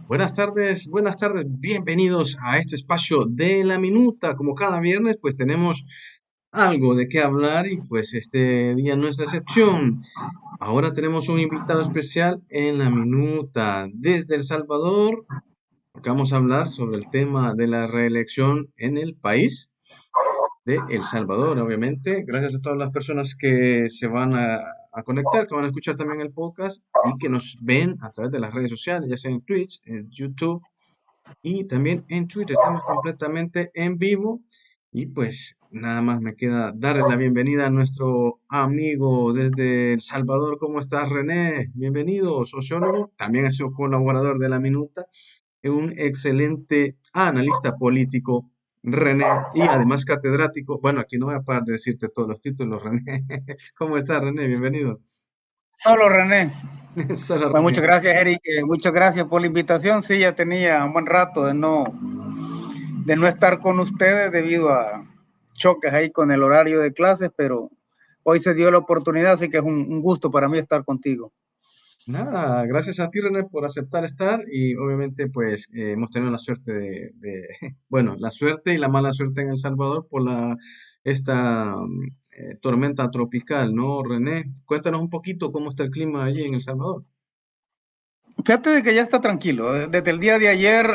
buenas tardes, bienvenidos a este espacio de la minuta. Como cada viernes, pues tenemos algo de qué hablar y pues este día no es la excepción. Ahora tenemos un invitado especial en la minuta desde El Salvador, porque vamos a hablar sobre el tema de la reelección en el país de El Salvador, obviamente. Gracias a todas las personas que se van a conectar, que van a escuchar también el podcast y que nos ven a través de las redes sociales, ya sea en Twitch, en YouTube y también en Twitter. Estamos completamente en vivo. Y pues nada más me queda darle la bienvenida a nuestro amigo desde El Salvador. ¿Cómo estás, René? Bienvenido, sociólogo. También es un colaborador de La Minuta. Un excelente analista político, René. Y además catedrático. Bueno, aquí no voy a parar de decirte todos los títulos, René. ¿Cómo estás, René? Bienvenido. Solo René. Solo Bueno, René. muchas gracias, Eric. Muchas gracias por la invitación. Sí, ya tenía un buen rato de no estar con ustedes debido a choques ahí con el horario de clases, pero hoy se dio la oportunidad, así que es un gusto para mí estar contigo. Nada, gracias a ti, René, por aceptar estar y obviamente pues hemos tenido la suerte bueno, la suerte y la mala suerte en El Salvador por esta tormenta tropical, ¿no, René? Cuéntanos un poquito cómo está el clima allí en El Salvador. Fíjate de que ya está tranquilo. Desde el día de ayer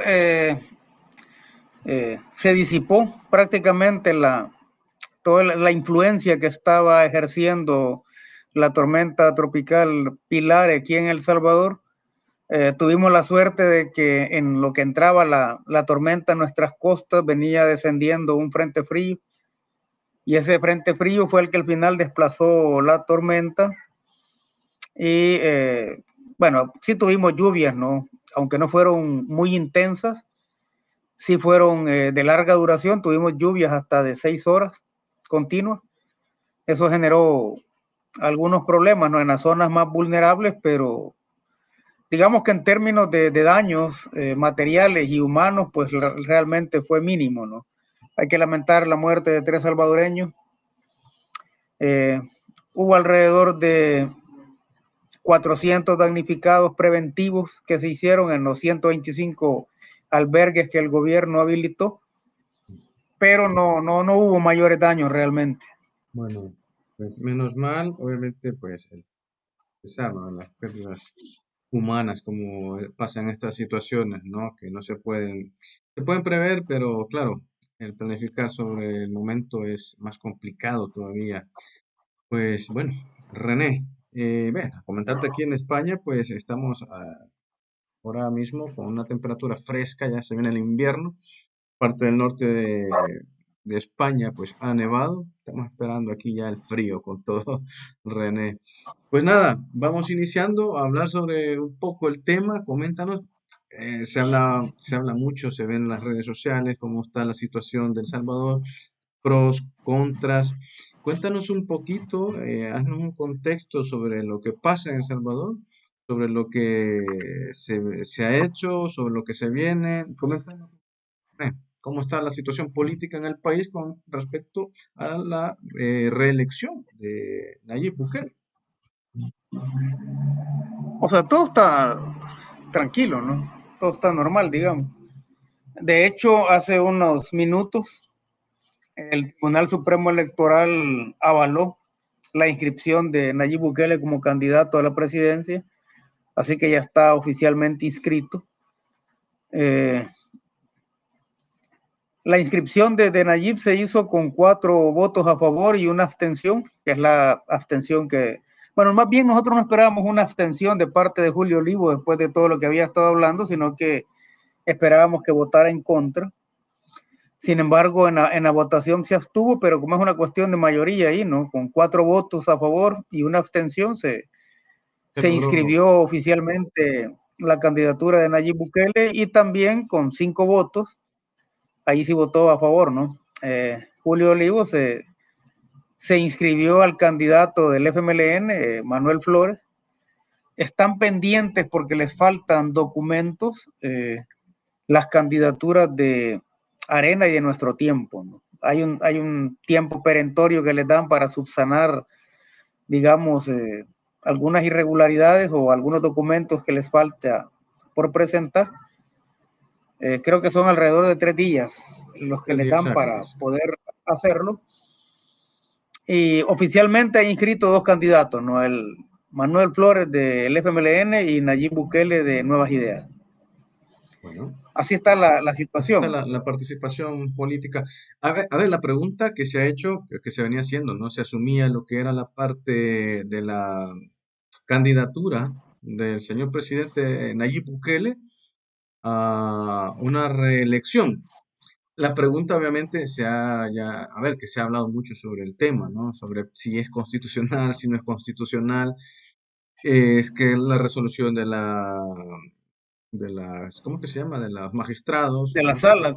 se disipó prácticamente toda la influencia que estaba ejerciendo la tormenta tropical Pilar aquí en El Salvador. Tuvimos la suerte de que en lo que entraba la tormenta en nuestras costas venía descendiendo un frente frío y ese frente frío fue el que al final desplazó la tormenta y bueno, sí tuvimos lluvias, ¿no? Aunque no fueron muy intensas, sí fueron de larga duración, tuvimos lluvias hasta de 6 horas continuas. Eso generó algunos problemas, ¿no? En las zonas más vulnerables, pero digamos que en términos de daños materiales y humanos, pues realmente fue mínimo, ¿no? Hay que lamentar la muerte de 3 salvadoreños. Eh, Hubo alrededor de 400 damnificados preventivos que se hicieron en los 125 albergues que el gobierno habilitó, pero no hubo mayores daños realmente. Bueno, pues, menos mal, obviamente pues el pesar, ¿no? Las pérdidas humanas como pasa en estas situaciones, ¿no? Que no se pueden prever, pero claro, el planificar sobre el momento es más complicado todavía. Pues bueno, René, a comentarte aquí en España, pues estamos ahora mismo con una temperatura fresca, ya se viene el invierno, parte del norte de España pues ha nevado, estamos esperando aquí ya el frío con todo, René. Pues nada, vamos iniciando a hablar sobre un poco el tema, coméntanos. Se habla mucho, se ve en las redes sociales cómo está la situación de El Salvador, pros, contras. Cuéntanos un poquito, haznos un contexto sobre lo que pasa en El Salvador, sobre lo que se ha hecho, sobre lo que se viene. Coméntanos cómo está la situación política en el país con respecto a la reelección de Nayib Bukele. O sea, todo está tranquilo, ¿no? Todo está normal, digamos. De hecho, hace unos minutos, el Tribunal Supremo Electoral avaló la inscripción de Nayib Bukele como candidato a la presidencia, así que ya está oficialmente inscrito. Eh, la inscripción de Nayib se hizo con 4 votos a favor y una abstención, que es la abstención que, bueno, más bien nosotros no esperábamos una abstención de parte de Julio Olivo después de todo lo que había estado hablando, sino que esperábamos que votara en contra. Sin embargo, en la votación se abstuvo, pero como es una cuestión de mayoría ahí, ¿no? Con 4 votos a favor y una abstención, Se se logró. inscribió oficialmente la candidatura de Nayib Bukele y también con 5 votos, ahí sí votó a favor, ¿no? Julio Olivo se inscribió al candidato del FMLN, Manuel Flores. Están pendientes porque les faltan documentos, las candidaturas de Arena y de Nuestro Tiempo, ¿no? Hay un tiempo perentorio que les dan para subsanar, digamos, algunas irregularidades o algunos documentos que les falta por presentar. Creo que son alrededor de 3 días los que les dan Exacto. para poder hacerlo. Y oficialmente ha inscrito 2 candidatos, ¿no? El Manuel Flores del FMLN y Nayib Bukele de Nuevas Ideas. Bueno, Así está la así está situación. la participación política. A ver, la pregunta que se ha hecho, que se venía haciendo, ¿no? Se asumía lo que era la parte de la candidatura del señor presidente Nayib Bukele a una reelección. La pregunta obviamente a ver, que se ha hablado mucho sobre el tema, ¿no? Sobre si es constitucional, si no es constitucional. Es que la resolución ¿cómo que se llama? De los magistrados, De la ¿no? sala.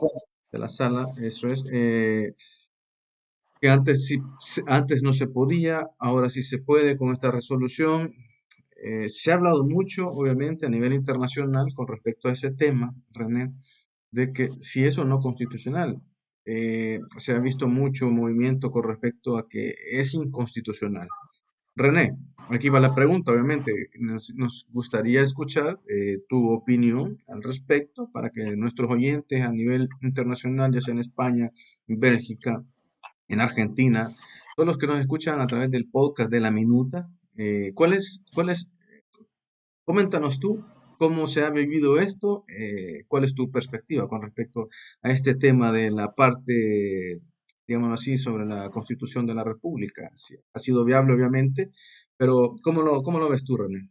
De la sala, eso es, que antes sí, antes no se podía, ahora sí se puede con esta resolución. Se ha hablado mucho, obviamente, a nivel internacional con respecto a ese tema, René, de que si eso no constitucional, se ha visto mucho movimiento con respecto a que es inconstitucional. René, aquí va la pregunta, obviamente. Nos gustaría escuchar tu opinión al respecto para que nuestros oyentes a nivel internacional, ya sea en España, en Bélgica, en Argentina, todos los que nos escuchan a través del podcast de La Minuta, coméntanos tú cómo se ha vivido esto, cuál es tu perspectiva con respecto a este tema de la parte, digamos así, sobre la Constitución de la República. Si ha sido viable, obviamente, pero cómo lo ves tú, René?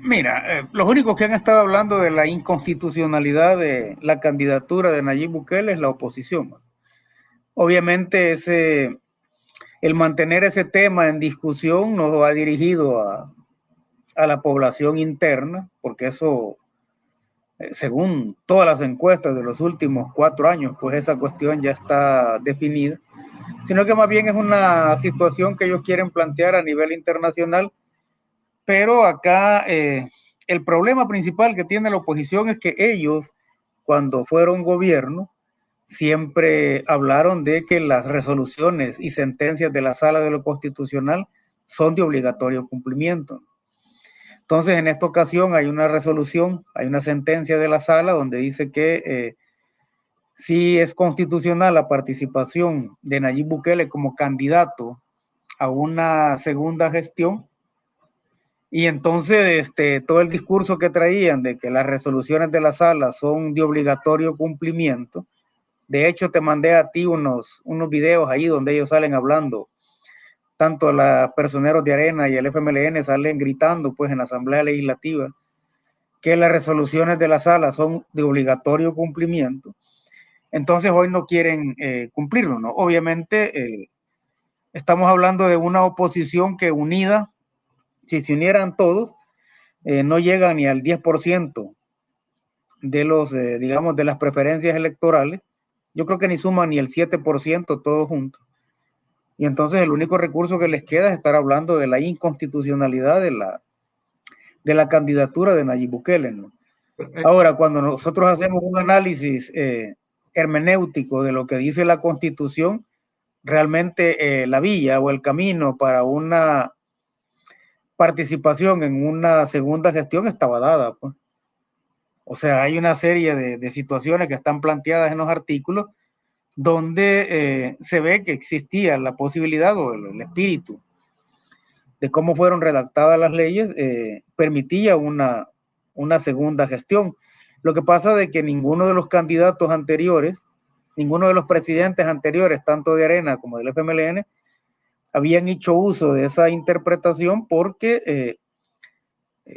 Mira, los únicos que han estado hablando de la inconstitucionalidad de la candidatura de Nayib Bukele es la oposición. Obviamente el mantener ese tema en discusión nos va dirigido a la población interna, porque eso, según todas las encuestas de los últimos 4 años, pues esa cuestión ya está definida, sino que más bien es una situación que ellos quieren plantear a nivel internacional, pero acá el problema principal que tiene la oposición es que ellos, cuando fueron gobierno, siempre hablaron de que las resoluciones y sentencias de la Sala de lo Constitucional son de obligatorio cumplimiento. Entonces, en esta ocasión hay una resolución, hay una sentencia de la Sala donde dice que sí es constitucional la participación de Nayib Bukele como candidato a una segunda gestión. Y entonces todo el discurso que traían de que las resoluciones de la Sala son de obligatorio cumplimiento. De hecho, te mandé a ti unos videos ahí donde ellos salen hablando. Tanto los personeros de Arena y el FMLN salen gritando pues en la Asamblea Legislativa que las resoluciones de la Sala son de obligatorio cumplimiento. Entonces hoy no quieren cumplirlo, ¿no? Obviamente estamos hablando de una oposición que unida, si se unieran todos, no llegan ni al 10% de los, digamos, de las preferencias electorales. Yo creo que ni suman ni el 7% todos juntos. Y entonces el único recurso que les queda es estar hablando de la inconstitucionalidad de la candidatura de Nayib Bukele, ¿no? Ahora, cuando nosotros hacemos un análisis hermenéutico de lo que dice la Constitución, realmente la vía o el camino para una participación en una segunda gestión estaba dada, pues. O sea, hay una serie de situaciones que están planteadas en los artículos donde se ve que existía la posibilidad o el espíritu de cómo fueron redactadas las leyes, permitía una segunda gestión. Lo que pasa de que ninguno de los candidatos anteriores, ninguno de los presidentes anteriores, tanto de Arena como del FMLN, habían hecho uso de esa interpretación porque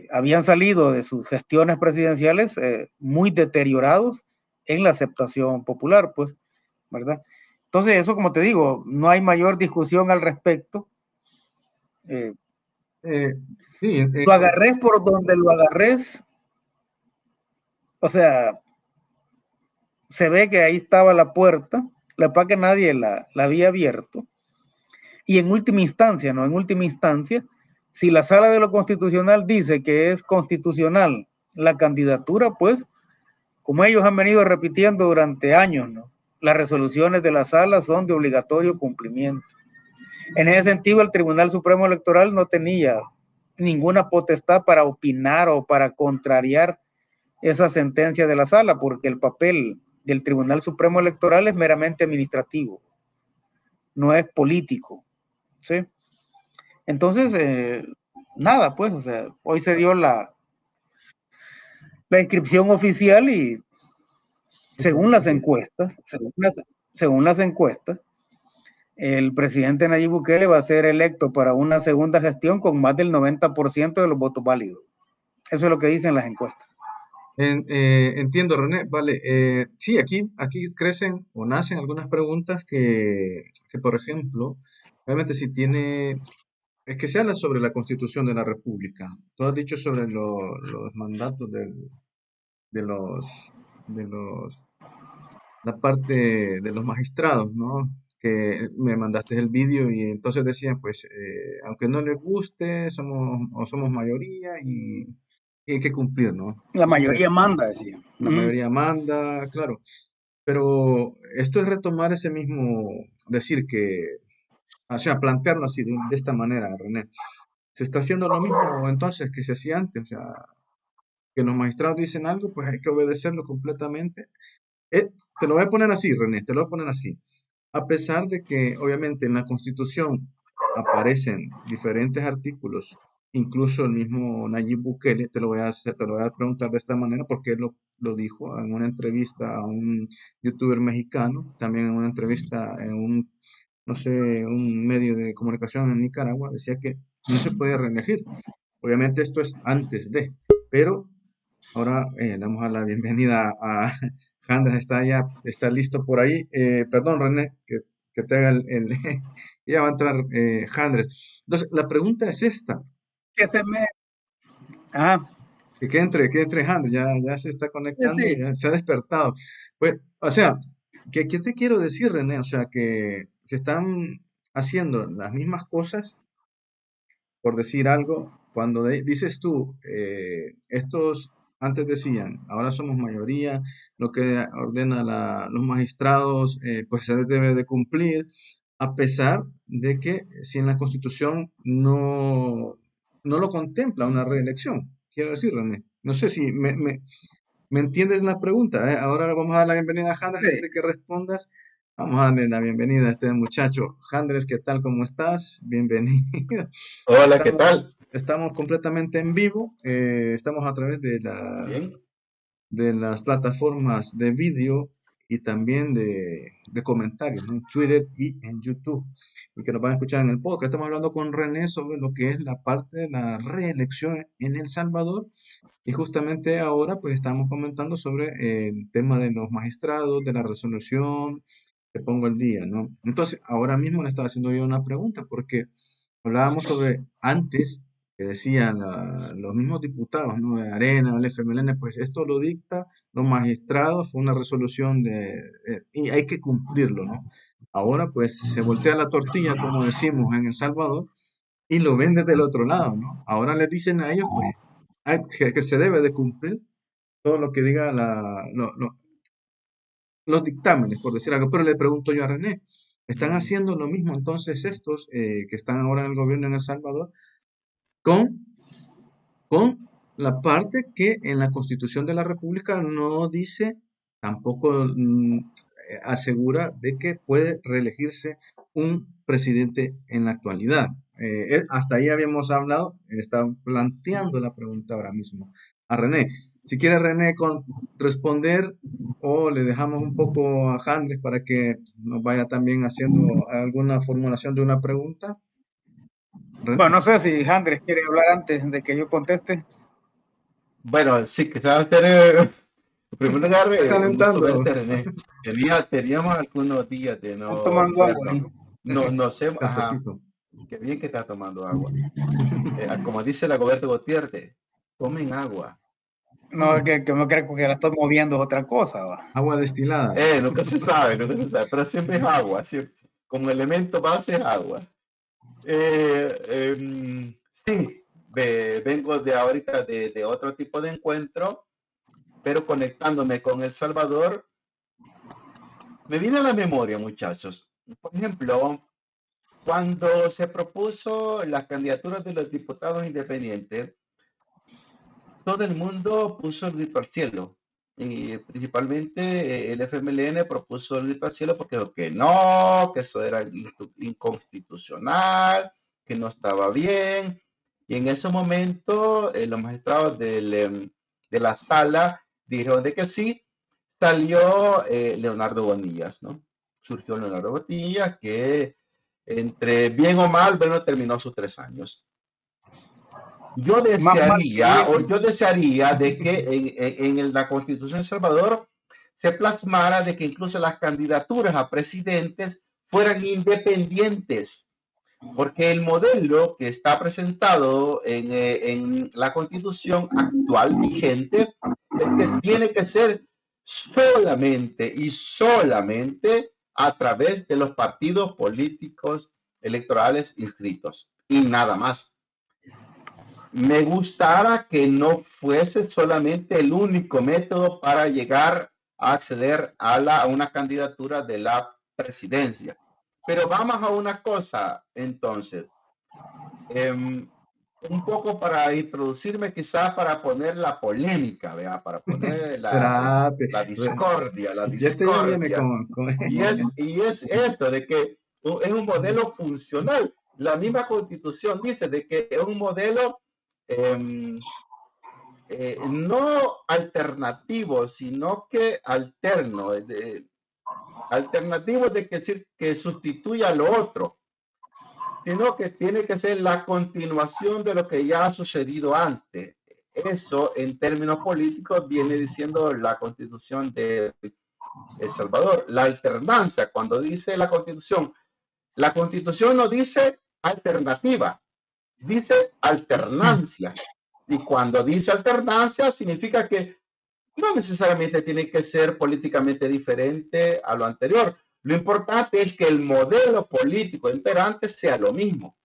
habían salido de sus gestiones presidenciales muy deteriorados en la aceptación popular, pues, ¿verdad? Entonces, eso, como te digo, no hay mayor discusión al respecto. Eh, Eh, sí, lo agarres por donde lo agarres, o sea, se ve que ahí estaba la puerta, la para que nadie la había abierto. Y en última instancia, ¿no? En última instancia, si la Sala de lo Constitucional dice que es constitucional la candidatura, pues, como ellos han venido repitiendo durante años, ¿no? Las resoluciones de la Sala son de obligatorio cumplimiento. En ese sentido, el Tribunal Supremo Electoral no tenía ninguna potestad para opinar o para contrariar esa sentencia de la sala, porque el papel del Tribunal Supremo Electoral es meramente administrativo, no es político, ¿sí? Entonces, nada, pues, o sea, hoy se dio la inscripción oficial y según las encuestas, según las encuestas, el presidente Nayib Bukele va a ser electo para una segunda gestión con más del 90% de los votos válidos. Eso es lo que dicen las encuestas. Entiendo, René. Vale, sí, aquí crecen o nacen algunas preguntas que, por ejemplo, obviamente si tiene, es que se habla sobre la Constitución de la República. Tú has dicho sobre los mandatos de los, de los, la parte de los magistrados, ¿no? Que me mandaste el vídeo y entonces decían, pues, aunque no les guste, somos mayoría y hay que cumplir, ¿no? La mayoría manda, decía. La mayoría manda, claro. Pero esto es retomar ese mismo, decir que, o sea, plantearlo así, de esta manera, René. Se está haciendo lo mismo entonces que se hacía antes, o sea, que los magistrados dicen algo, pues hay que obedecerlo completamente. Eh, Te lo voy a poner así, René, te lo voy a poner así. A pesar de que obviamente en la Constitución aparecen diferentes artículos, incluso el mismo Nayib Bukele, te lo voy a preguntar de esta manera porque él lo dijo en una entrevista a un youtuber mexicano, también en una entrevista en un, no sé, un medio de comunicación en Nicaragua, decía que no se puede reelegir. Obviamente esto es antes de, pero ahora le damos a la bienvenida a Jandres, está listo por ahí. Perdón, René, que te haga ya va a entrar Jandres. Entonces, la pregunta es esta, Que se me... Ah, que entre Jandres, ya se está sí, conectando, sí. ya se ha despertado. Pues, o sea, ¿qué te quiero decir, René? O sea, que se están haciendo las mismas cosas por decir algo, cuando dices tú, estos antes decían, ahora somos mayoría, lo que ordena los magistrados, pues se debe de cumplir, a pesar de que si en la Constitución no lo contempla una reelección. Quiero decir, René, no sé si me entiendes la pregunta. Ahora vamos a dar la bienvenida a Jandres antes Sí. de que respondas. Vamos a darle la bienvenida a este muchacho. Jandres, ¿qué tal? ¿Cómo estás? Bienvenido. Hola, ¿qué Estamos, tal? estamos completamente en vivo. Estamos a través Bien. de las plataformas de vídeo y también de comentarios, ¿no? En Twitter y en YouTube. Y que nos van a escuchar en el podcast. Estamos hablando con René sobre lo que es la parte de la reelección en El Salvador. Y justamente ahora pues estamos comentando sobre el tema de los magistrados, de la resolución. Te pongo el día, ¿no? Entonces, ahora mismo le estaba haciendo yo una pregunta porque hablábamos sobre antes que decían los mismos diputados, ¿no? De Arena, el FMLN, pues esto lo dicta los magistrados, fue una resolución y hay que cumplirlo, ¿no? Ahora pues se voltea la tortilla, como decimos en El Salvador, y lo ven desde el otro lado, ¿no? Ahora les dicen a ellos, pues, que se debe de cumplir todo lo que diga los dictámenes, por decir algo. Pero le pregunto yo a René, ¿están haciendo lo mismo entonces estos que están ahora en el gobierno en El Salvador con, con la parte que en la Constitución de la República no dice, tampoco asegura de que puede reelegirse un presidente en la actualidad? Hasta ahí habíamos hablado, está planteando la pregunta ahora mismo a René. Si quiere René responder o le dejamos un poco a Jandres para que nos vaya también haciendo alguna formulación de una pregunta. Bueno, René, no sé si Andrés quiere hablar antes de que yo conteste. Bueno, sí, quizás tener, en primer lugar, está un gusto calentando. verte, René. Teníamos algunos días de Están no tomando agua vernos. ahí. No sé, ajá, Cafecito. qué bien que está tomando agua. Como dice la Goberto Gutiérrez, tomen agua. No, es que no creo que la estoy moviendo es otra cosa, va. Agua destilada. Nunca se sabe, pero siempre es agua, siempre, como elemento base es agua. Sí, vengo de ahorita de otro tipo de encuentro, pero conectándome con El Salvador, me viene a la memoria, muchachos. Por ejemplo, cuando se propuso las candidaturas de los diputados independientes, todo el mundo puso el grito al cielo. Y principalmente el FMLN propuso el grito al cielo porque dijo que no, que eso era inconstitucional, que no estaba bien. Y en ese momento los magistrados de la sala dijeron de que sí. Salió Leonardo Bonillas, ¿no? Surgió Leonardo Bonillas que entre bien o mal, bueno, terminó sus 3 años. Yo desearía de que en la Constitución de El Salvador se plasmara de que incluso las candidaturas a presidentes fueran independientes, porque el modelo que está presentado en la Constitución actual vigente es que tiene que ser solamente y solamente a través de los partidos políticos electorales inscritos y nada más. Me gustara que no fuese solamente el único método para llegar a acceder a una candidatura de la presidencia. Pero vamos a una cosa, entonces. Un poco para introducirme, quizás para poner la polémica, ¿verdad? Para poner Espérate, la discordia, la ya este ya viene discordia. Y es esto de que es un modelo funcional. La misma Constitución dice de que es un modelo no alternativo, sino que alterno. Alternativo de que decir que sustituya a lo otro, sino que tiene que ser la continuación de lo que ya ha sucedido antes. Eso, en términos políticos, viene diciendo la Constitución de El Salvador. La alternancia, cuando dice la Constitución no dice alternativa, dice alternancia. Y cuando dice alternancia, significa que no necesariamente tiene que ser políticamente diferente a lo anterior. Lo importante es que el modelo político imperante sea lo mismo.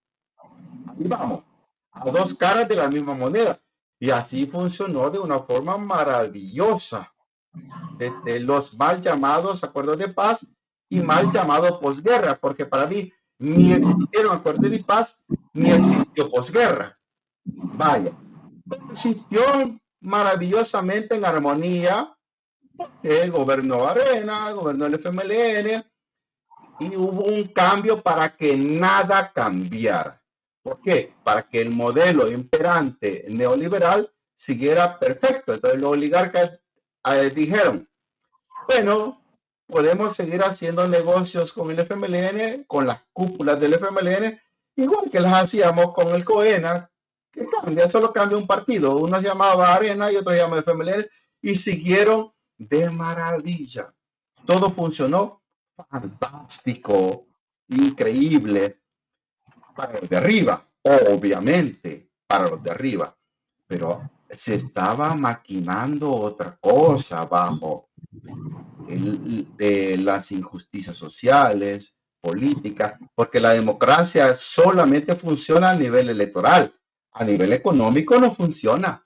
Y vamos, a dos caras de la misma moneda. Y así funcionó de una forma maravillosa. Desde los mal llamados acuerdos de paz y mal llamados posguerra, porque para mí ni existieron acuerdos de paz ni existió posguerra. Vaya, existió maravillosamente en armonía. Gobernó Arena, gobernó el FMLN y hubo un cambio para que nada cambiara. ¿Por qué? Para que el modelo imperante neoliberal siguiera perfecto. Entonces los oligarcas dijeron, bueno, podemos seguir haciendo negocios con el FMLN, con las cúpulas del FMLN, igual que las hacíamos con el COENA, que cambia, solo cambia un partido. Uno se llamaba Arena y otro se llamaba FMLN y siguieron de maravilla. Todo funcionó fantástico, increíble para los de arriba, obviamente para los de arriba, pero se estaba maquinando otra cosa bajo las injusticias sociales, políticas, porque la democracia solamente funciona a nivel electoral, a nivel económico no funciona.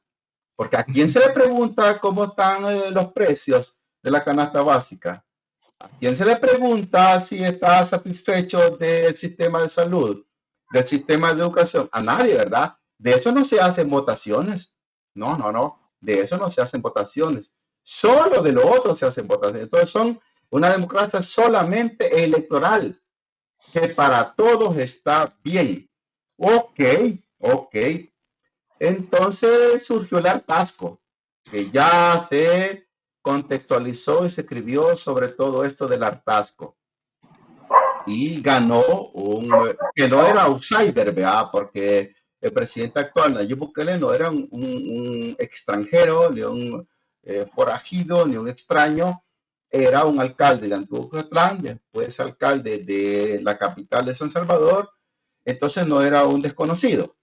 Porque a quién se le pregunta cómo están los precios de la canasta básica. ¿A quién se le pregunta si está satisfecho del sistema de salud, del sistema de educación? A nadie, ¿verdad? De eso no se hacen votaciones. No, no, no. De eso no se hacen votaciones. Solo de lo otro se hacen votaciones. Entonces son una democracia solamente electoral, que para todos está bien. Ok, ok. Entonces surgió el hartazgo, que ya se contextualizó y se escribió sobre todo esto del hartazgo. Y ganó que no era outsider, ¿verdad? Porque el presidente actual, Nayib Bukele, no era un extranjero, ni un forajido, ni un extraño. Era un alcalde de Antiguocotlán, después alcalde de la capital de San Salvador. Entonces no era un desconocido.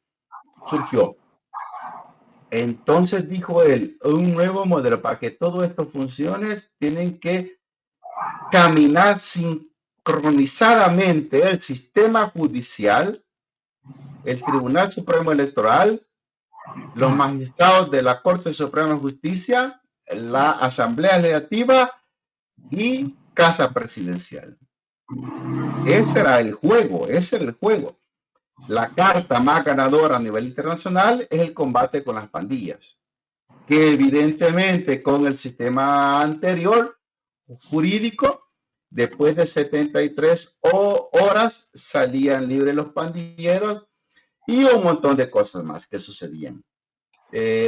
Surgió. Entonces dijo él, un nuevo modelo para que todo esto funcione, tienen que caminar sincronizadamente el sistema judicial, el Tribunal Supremo Electoral, los magistrados de la Corte Suprema de Justicia, la Asamblea Legislativa y Casa Presidencial. Ese era el juego, ese era el juego. La carta más ganadora a nivel internacional es el combate con las pandillas. que evidentemente con el sistema anterior jurídico, después de 73 horas salían libres los pandilleros y un montón de cosas más que sucedían.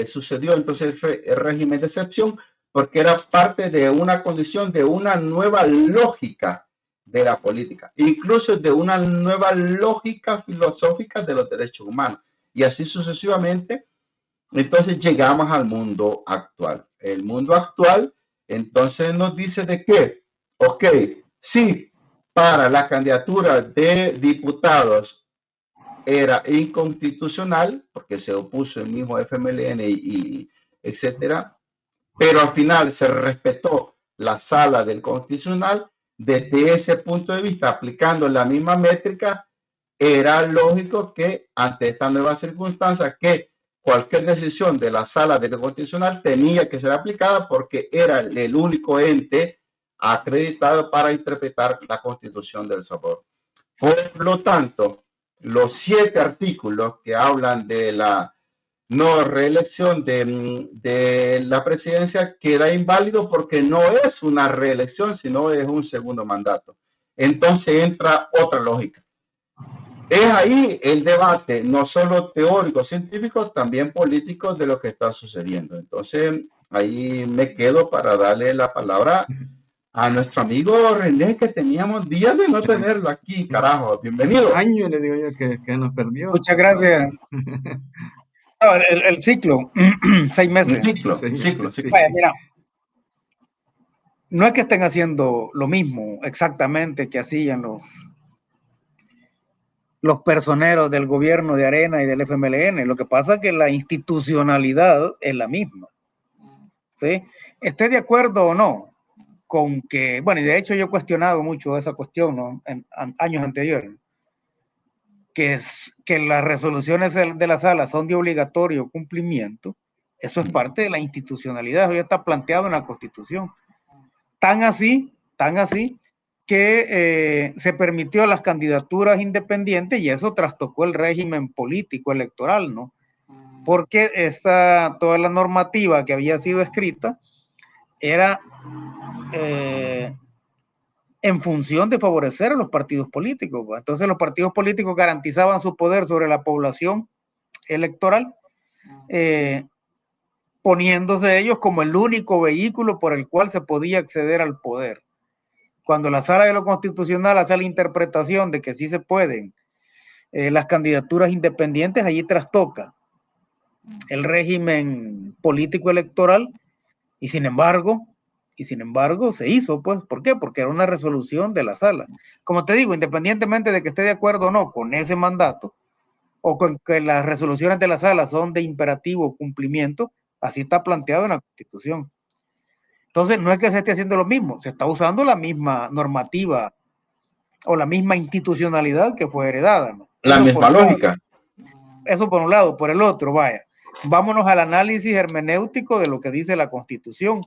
Sucedió entonces el régimen de excepción porque era parte de una condición de una nueva lógica de la política, incluso de una nueva lógica filosófica de los derechos humanos, y así sucesivamente. Entonces llegamos al mundo actual. El mundo actual entonces nos dice de que, ok, sí, para la candidatura de diputados era inconstitucional porque se opuso el mismo FMLN y etcétera, pero al final se respetó la sala del constitucional. Desde ese punto de vista, aplicando la misma métrica, era lógico que ante esta nueva circunstancia que cualquier decisión de la sala del constitucional tenía que ser aplicada porque era el único ente acreditado para interpretar la Constitución del Salvador. Por lo tanto, los 7 artículos que hablan de la no reelección de la presidencia queda inválido porque no es una reelección, sino es un segundo mandato. Entonces entra otra lógica. Es ahí el debate, no solo teórico, científico, también político de lo que está sucediendo. Entonces, ahí me quedo para darle la palabra a nuestro amigo René, que teníamos días de no tenerlo aquí, carajo. Bienvenido. Año le digo yo que nos perdió. Muchas gracias. No, el ciclo, 6 meses. El ciclo. Vaya, mira, no es que estén haciendo lo mismo exactamente que hacían los personeros del gobierno de Arena y del FMLN. Lo que pasa es que la institucionalidad es la misma. ¿Sí? Esté de acuerdo o no con que, bueno, y de hecho yo he cuestionado mucho esa cuestión, ¿no? en años anteriores, que las resoluciones de la sala son de obligatorio cumplimiento. Eso es parte de la institucionalidad, eso ya está planteado en la Constitución. Tan así que se permitió las candidaturas independientes y eso trastocó el régimen político electoral, ¿no? Porque toda la normativa que había sido escrita era en función de favorecer a los partidos políticos. Entonces los partidos políticos garantizaban su poder sobre la población electoral, poniéndose ellos como el único vehículo por el cual se podía acceder al poder. Cuando la Sala de lo Constitucional hace la interpretación de que sí se pueden las candidaturas independientes, allí trastoca el régimen político electoral y sin embargo se hizo, pues, ¿por qué? Porque era una resolución de la sala. Como te digo, independientemente de que esté de acuerdo o no con ese mandato, o con que las resoluciones de la sala son de imperativo cumplimiento, así está planteado en la Constitución. Entonces, no es que se esté haciendo lo mismo, se está usando la misma normativa o la misma institucionalidad que fue heredada, ¿no? La misma lógica. Eso por un lado. Por el otro, vaya, vámonos al análisis hermenéutico de lo que dice la Constitución.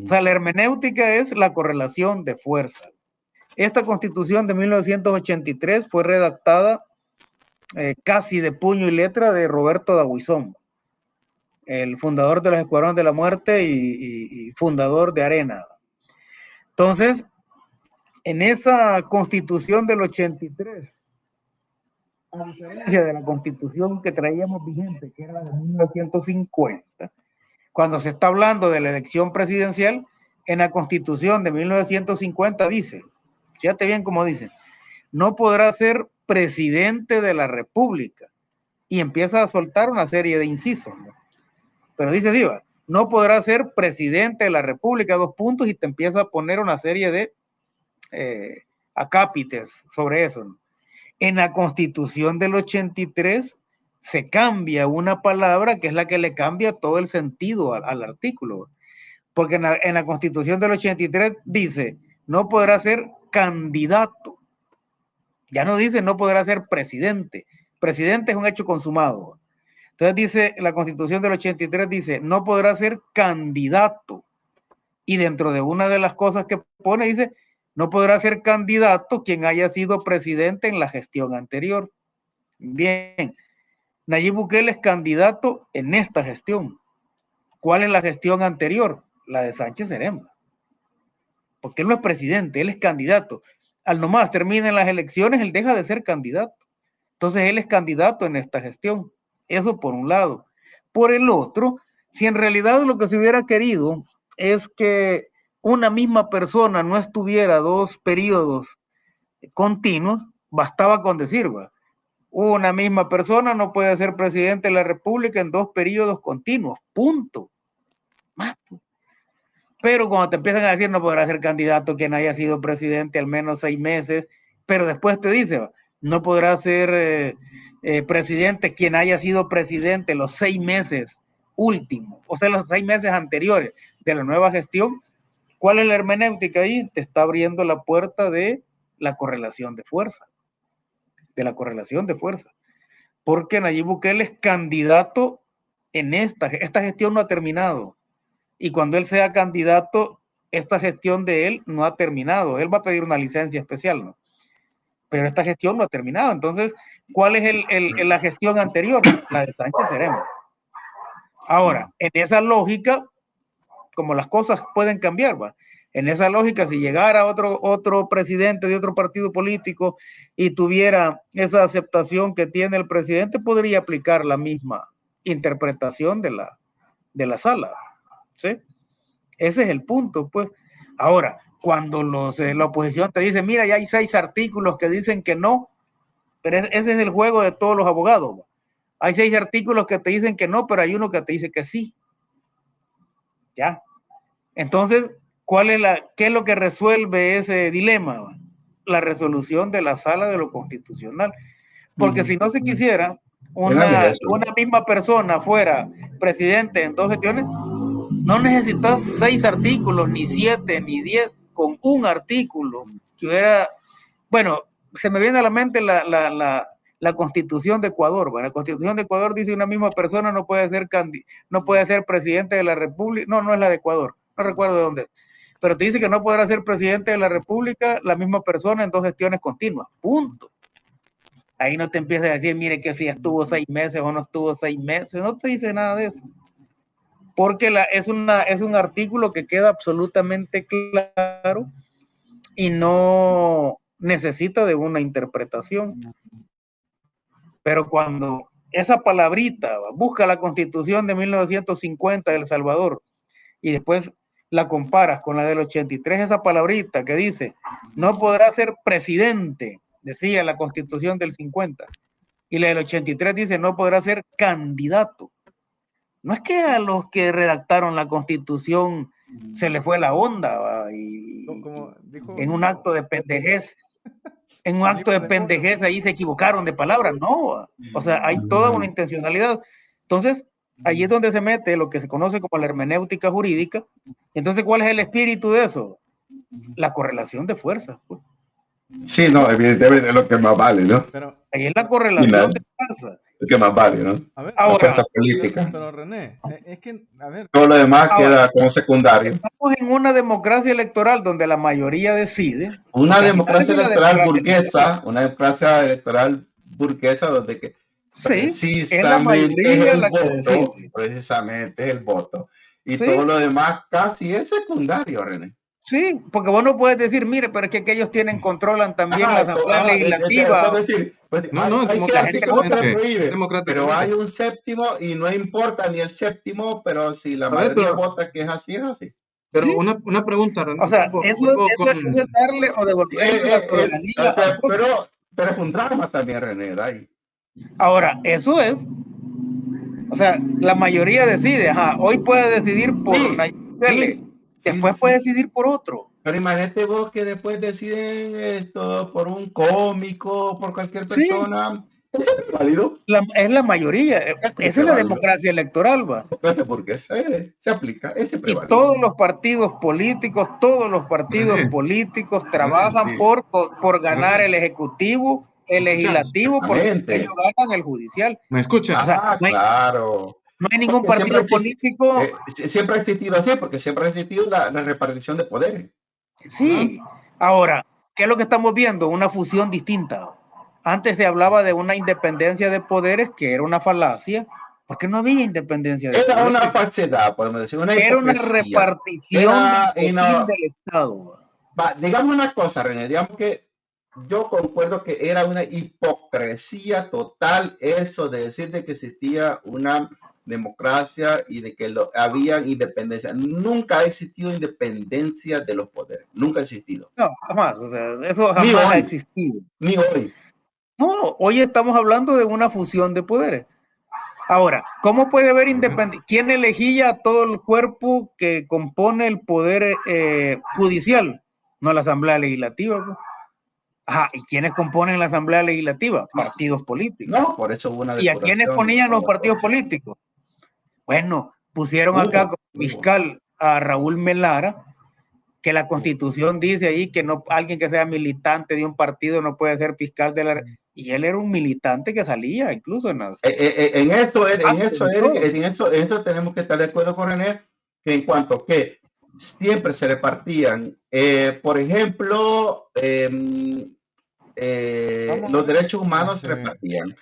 O sea, la hermenéutica es la correlación de fuerzas. Esta Constitución de 1983 fue redactada casi de puño y letra de Roberto D'Aubuisson, el fundador de los Escuadrones de la Muerte y fundador de Arena. Entonces, en esa Constitución del 83, a diferencia de la Constitución que traíamos vigente, que era la de 1950, cuando se está hablando de la elección presidencial, en la Constitución de 1950 dice, fíjate bien cómo dice, no podrá ser presidente de la República, y empieza a soltar una serie de incisos, ¿no? Pero dice así, no podrá ser presidente de la República, 2 puntos, y te empieza a poner una serie de acápites sobre eso, ¿no? En la Constitución del 83 se cambia una palabra que es la que le cambia todo el sentido al artículo, porque en la Constitución del 83 dice, no podrá ser candidato, ya no dice no podrá ser presidente, presidente es un hecho consumado. Entonces dice, la Constitución del 83 dice, no podrá ser candidato, y dentro de una de las cosas que pone dice, no podrá ser candidato quien haya sido presidente en la gestión anterior. Bien, Nayib Bukele es candidato en esta gestión. ¿Cuál es la gestión anterior? La de Sánchez Serén. Porque él no es presidente, él es candidato. Al nomás terminen las elecciones, él deja de ser candidato. Entonces él es candidato en esta gestión. Eso por un lado. Por el otro, si en realidad lo que se hubiera querido es que una misma persona no estuviera 2 periodos continuos, bastaba con decir, ¿va? Una misma persona no puede ser presidente de la República en 2 periodos continuos, punto. Más. Pero cuando te empiezan a decir no podrá ser candidato quien haya sido presidente al menos 6 meses, pero después te dice, no podrá ser presidente quien haya sido presidente los 6 meses últimos, o sea, los 6 meses anteriores de la nueva gestión. ¿Cuál es la hermenéutica ahí? Te está abriendo la puerta de la correlación de fuerza, porque Nayib Bukele es candidato en esta gestión no ha terminado. Y cuando él sea candidato, esta gestión de él no ha terminado. Él va a pedir una licencia especial, ¿no? Pero esta gestión no ha terminado. Entonces, ¿cuál es la gestión anterior? La de Sánchez Serén. Ahora, en esa lógica, como las cosas pueden cambiar, ¿va? En esa lógica, si llegara otro presidente de otro partido político y tuviera esa aceptación que tiene el presidente, podría aplicar la misma interpretación de la sala. ¿Sí? Ese es el punto, pues. Ahora, cuando la oposición te dice, mira, ya hay 6 artículos que dicen que no, pero ese es el juego de todos los abogados. ¿Va? Hay 6 artículos que te dicen que no, pero hay uno que te dice que sí. ¿Ya? Entonces, ¿qué es lo que resuelve ese dilema? ¿Va? La resolución de la Sala de lo Constitucional. Porque si no se quisiera, una misma persona fuera presidente en 2 gestiones, no necesitas 6 artículos, ni 7, ni 10, con un artículo que hubiera, bueno, se me viene a la mente la Constitución de Ecuador. ¿Va? La Constitución de Ecuador dice una misma persona no puede ser presidente de la República, no es la de Ecuador, no recuerdo de dónde, pero te dice que no podrá ser presidente de la República la misma persona en 2 gestiones continuas, punto. Ahí no te empiezas a decir, mire que si estuvo 6 meses o no estuvo 6 meses, no te dice nada de eso. Porque es un artículo que queda absolutamente claro y no necesita de una interpretación. Pero cuando esa palabrita busca la Constitución de 1950 de El Salvador y después la comparas con la del 83, esa palabrita que dice, no podrá ser presidente, decía la Constitución del 50, y la del 83 dice, no podrá ser candidato. No es que a los que redactaron la Constitución se les fue la onda y en un acto de pendejez, ahí se equivocaron de palabras, no. O sea, hay toda una intencionalidad. Entonces, ahí es donde se mete lo que se conoce como la hermenéutica jurídica. Entonces, ¿cuál es el espíritu de eso? La correlación de fuerzas. Pues. Sí, no, evidentemente es lo que más vale, ¿no? Pero ahí es la correlación de fuerzas. Lo que más vale, ¿no? A ver, ahora, la fuerza política. Pero René, es que, a ver. Todo lo demás queda como secundario. Estamos en una democracia electoral donde la mayoría decide. Una democracia electoral burguesa, una democracia electoral burguesa donde que precisamente es el voto. Y todo lo demás casi es secundario, René. Sí, porque vos no puedes decir, mire, pero es que ellos controlan también la Asamblea Legislativa. Pero hay un séptimo y no importa ni el séptimo, pero si la mayoría vota que es así, es así. Pero ¿sí? una pregunta, René. O sea, eso es darle o devolverle la soberanía. Pero es un drama también, René, de ahí. Ahora, eso es. O sea, la mayoría decide, hoy puede decidir por después puede decidir por otro. Pero imagínate vos que después deciden esto por un cómico, por cualquier persona. ¿Eso es válido? Es la mayoría. Esa es la democracia electoral, ¿va? Porque se aplica, ese y todos los partidos políticos trabajan por ganar el ejecutivo, el legislativo, porque ellos ganan el judicial. ¿Me escuchas? O sea, claro. No hay ningún partido político. Siempre ha existido así, porque siempre ha existido la repartición de poderes. Sí. Ahora, ¿qué es lo que estamos viendo? Una fusión distinta. Antes se hablaba de una independencia de poderes, que era una falacia, porque no había independencia de Era poderes. una falsedad, podemos decir, una Era una hipocresía. repartición Era, del botín del Estado. digamos una cosa, René, digamos que yo concuerdo que era una hipocresía total eso de decir de que existía una democracia y de que había independencia. Nunca ha existido independencia de los poderes, nunca ha existido. No, jamás, o sea, eso Ni jamás ha hoy, existido. ni hoy. No, hoy estamos hablando de una fusión de poderes. Ahora, ¿cómo puede haber independencia? ¿Quién elegía a todo el cuerpo que compone el poder judicial? No la Asamblea Legislativa, pues. Ajá, ¿y quiénes componen la Asamblea Legislativa? Partidos políticos. No, por eso hubo una ¿Y a quiénes depuración de ponían los toda partidos cosa. políticos? Bueno, pusieron acá como fiscal a Raúl Melara, que la Constitución dice ahí que no, alguien que sea militante de un partido no puede ser fiscal de la... Y él era un militante que salía incluso en las... En todo. eso tenemos que estar de acuerdo con René, que en cuanto que siempre se repartían, por ejemplo, los derechos humanos se repartían